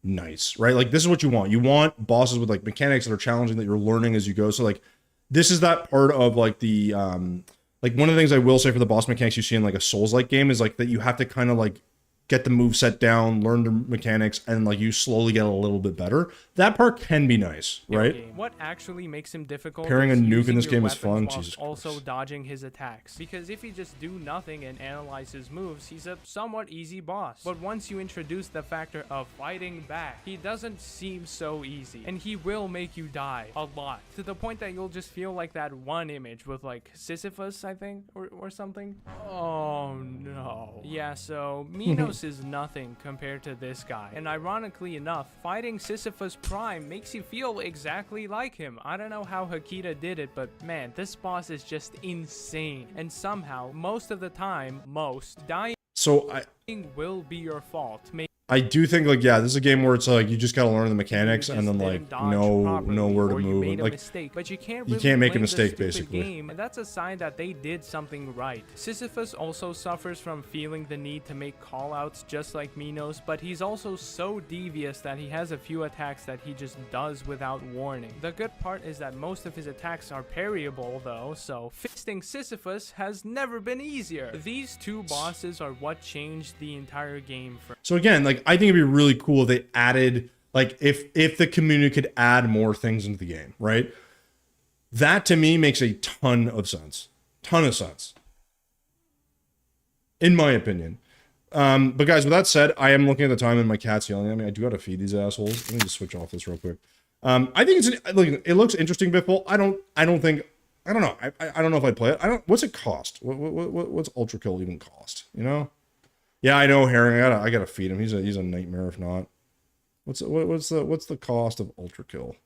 nice, right? Like this is what you want. You want bosses with like mechanics that are challenging, that you're learning as you go. So like this is that part of like the like one of the things I will say for the boss mechanics you see in like a Souls-like game is like that you have to kind of like get the move set down, learn the mechanics, and like you slowly get a little bit better. That part can be nice, right? What actually makes him difficult? Pairing a nuke in this game is fun. Jesus Christ. Also dodging his attacks, because if you just do nothing and analyze his moves, he's a somewhat easy boss. But once you introduce the factor of fighting back, he doesn't seem so easy, and he will make you die a lot, to the point that you'll just feel like that one image with like Sisyphus, I think, or something. Oh no. Yeah, so Minos is nothing compared to this guy, and ironically enough, fighting Sisyphus Prime makes you feel exactly like him. I don't know how Hakita did it, but man, this boss is just insane, and somehow most of the time, dying will be your fault. I do think like, yeah, this is a game where it's like you just gotta learn the mechanics and then like know where to move. And, like but you can't make a mistake basically. Game, and that's a sign that they did something right. Sisyphus also suffers from feeling the need to make callouts just like Minos, but he's also so devious that he has a few attacks that he just does without warning. The good part is that most of his attacks are parryable though, so fisting Sisyphus has never been easier. These 2 bosses are what changed the entire game for. So again, like I think it'd be really cool if they added, like if the community could add more things into the game, right? That to me makes a ton of sense. In my opinion. But guys, with that said, I am looking at the time and my cat's yelling at me. I do gotta feed these assholes. Let me just switch off this real quick. I think it looks interesting, Biffle. I don't know. I don't know if I'd play it. What's it cost? What's Ultra Kill even cost? You know? Yeah, I know, Herring. I gotta feed him. He's a nightmare if not. What's the cost of Ultra Kill?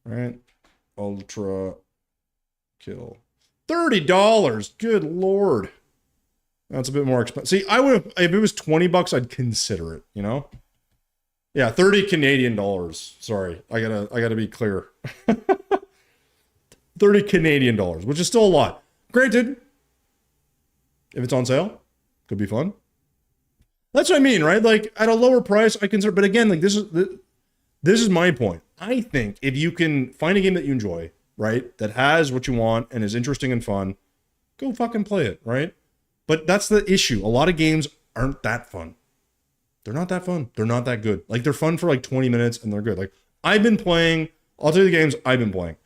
Right? Ultra Kill. $30. Good lord. That's a bit more expensive. See, I would, if it was 20 bucks, I'd consider it, you know? Yeah, 30 Canadian dollars. Sorry, I gotta be clear. 30 Canadian dollars, which is still a lot. Granted, if it's on sale, could be fun. That's what I mean, right? Like, at a lower price, I consider, but again, like, this is my point. I think if you can find a game that you enjoy, right, that has what you want and is interesting and fun, go fucking play it, right? But that's the issue. A lot of games aren't that fun. They're not that fun. They're not that good. Like, they're fun for like 20 minutes and they're good. Like, I've been playing, I'll tell you the games I've been playing.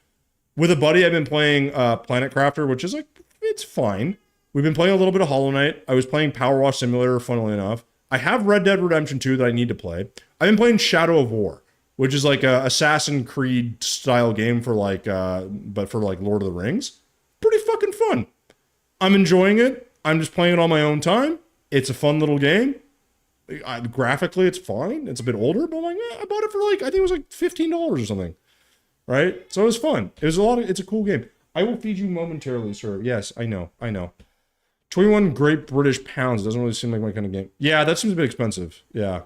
With a buddy, I've been playing Planet Crafter, which is like, it's fine. We've been playing a little bit of Hollow Knight. I was playing Power Wash Simulator, funnily enough. I have Red Dead Redemption 2 that I need to play. I've been playing Shadow of War, which is like a Assassin's Creed style game for like, but for like Lord of the Rings. Pretty fucking fun. I'm enjoying it. I'm just playing it on my own time. It's a fun little game. Graphically, it's fine. It's a bit older, but like, I bought it for like, I think it was like $15 or something. Right? So it was fun. It was it's a cool game. I will feed you momentarily, sir. Yes, I know. 21 Great British Pounds. Doesn't really seem like my kind of game. Yeah, that seems a bit expensive. Yeah.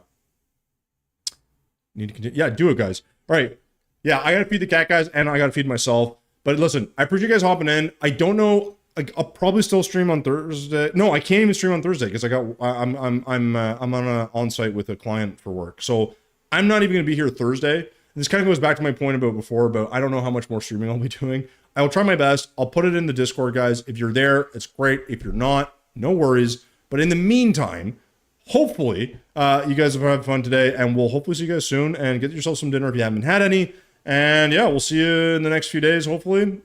Need to continue. Yeah, do it, guys. All right. Yeah, I gotta feed the cat, guys, and I gotta feed myself. But listen, I appreciate you guys hopping in. I don't know. Like, I'll probably still stream on Thursday. No, I can't even stream on Thursday because I'm on site with a client for work. So I'm not even gonna be here Thursday. This kind of goes back to my point about before, but I don't know how much more streaming I'll be doing. I will try my best. I'll put it in the Discord, guys. If you're there, it's great. If you're not, no worries. But in the meantime, hopefully, you guys have had fun today, and we'll hopefully see you guys soon, and get yourself some dinner if you haven't had any. And yeah, we'll see you in the next few days, hopefully.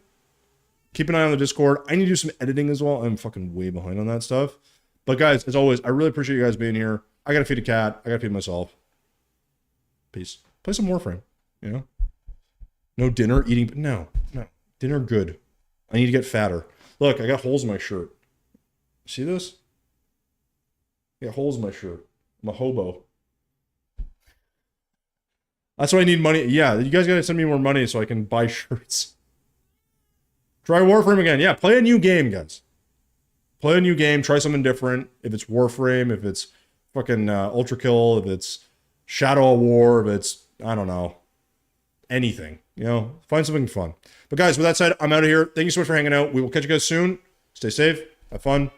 Keep an eye on the Discord. I need to do some editing as well. I'm fucking way behind on that stuff. But guys, as always, I really appreciate you guys being here. I gotta feed a cat. I gotta feed myself. Peace. Play some Warframe, you know? No dinner, eating, no. Dinner good. I need to get fatter. Look, I got holes in my shirt. See this? I got holes in my shirt. I'm a hobo. That's why I need money. Yeah, you guys gotta send me more money so I can buy shirts. Try Warframe again. Yeah, play a new game, guys. Play a new game. Try something different. If it's Warframe, if it's fucking Ultra Kill, if it's Shadow of War, if it's, I don't know, anything. You know, find something fun. But guys, with that said, I'm out of here. Thank you so much for hanging out. We will catch you guys soon. Stay safe. Have fun.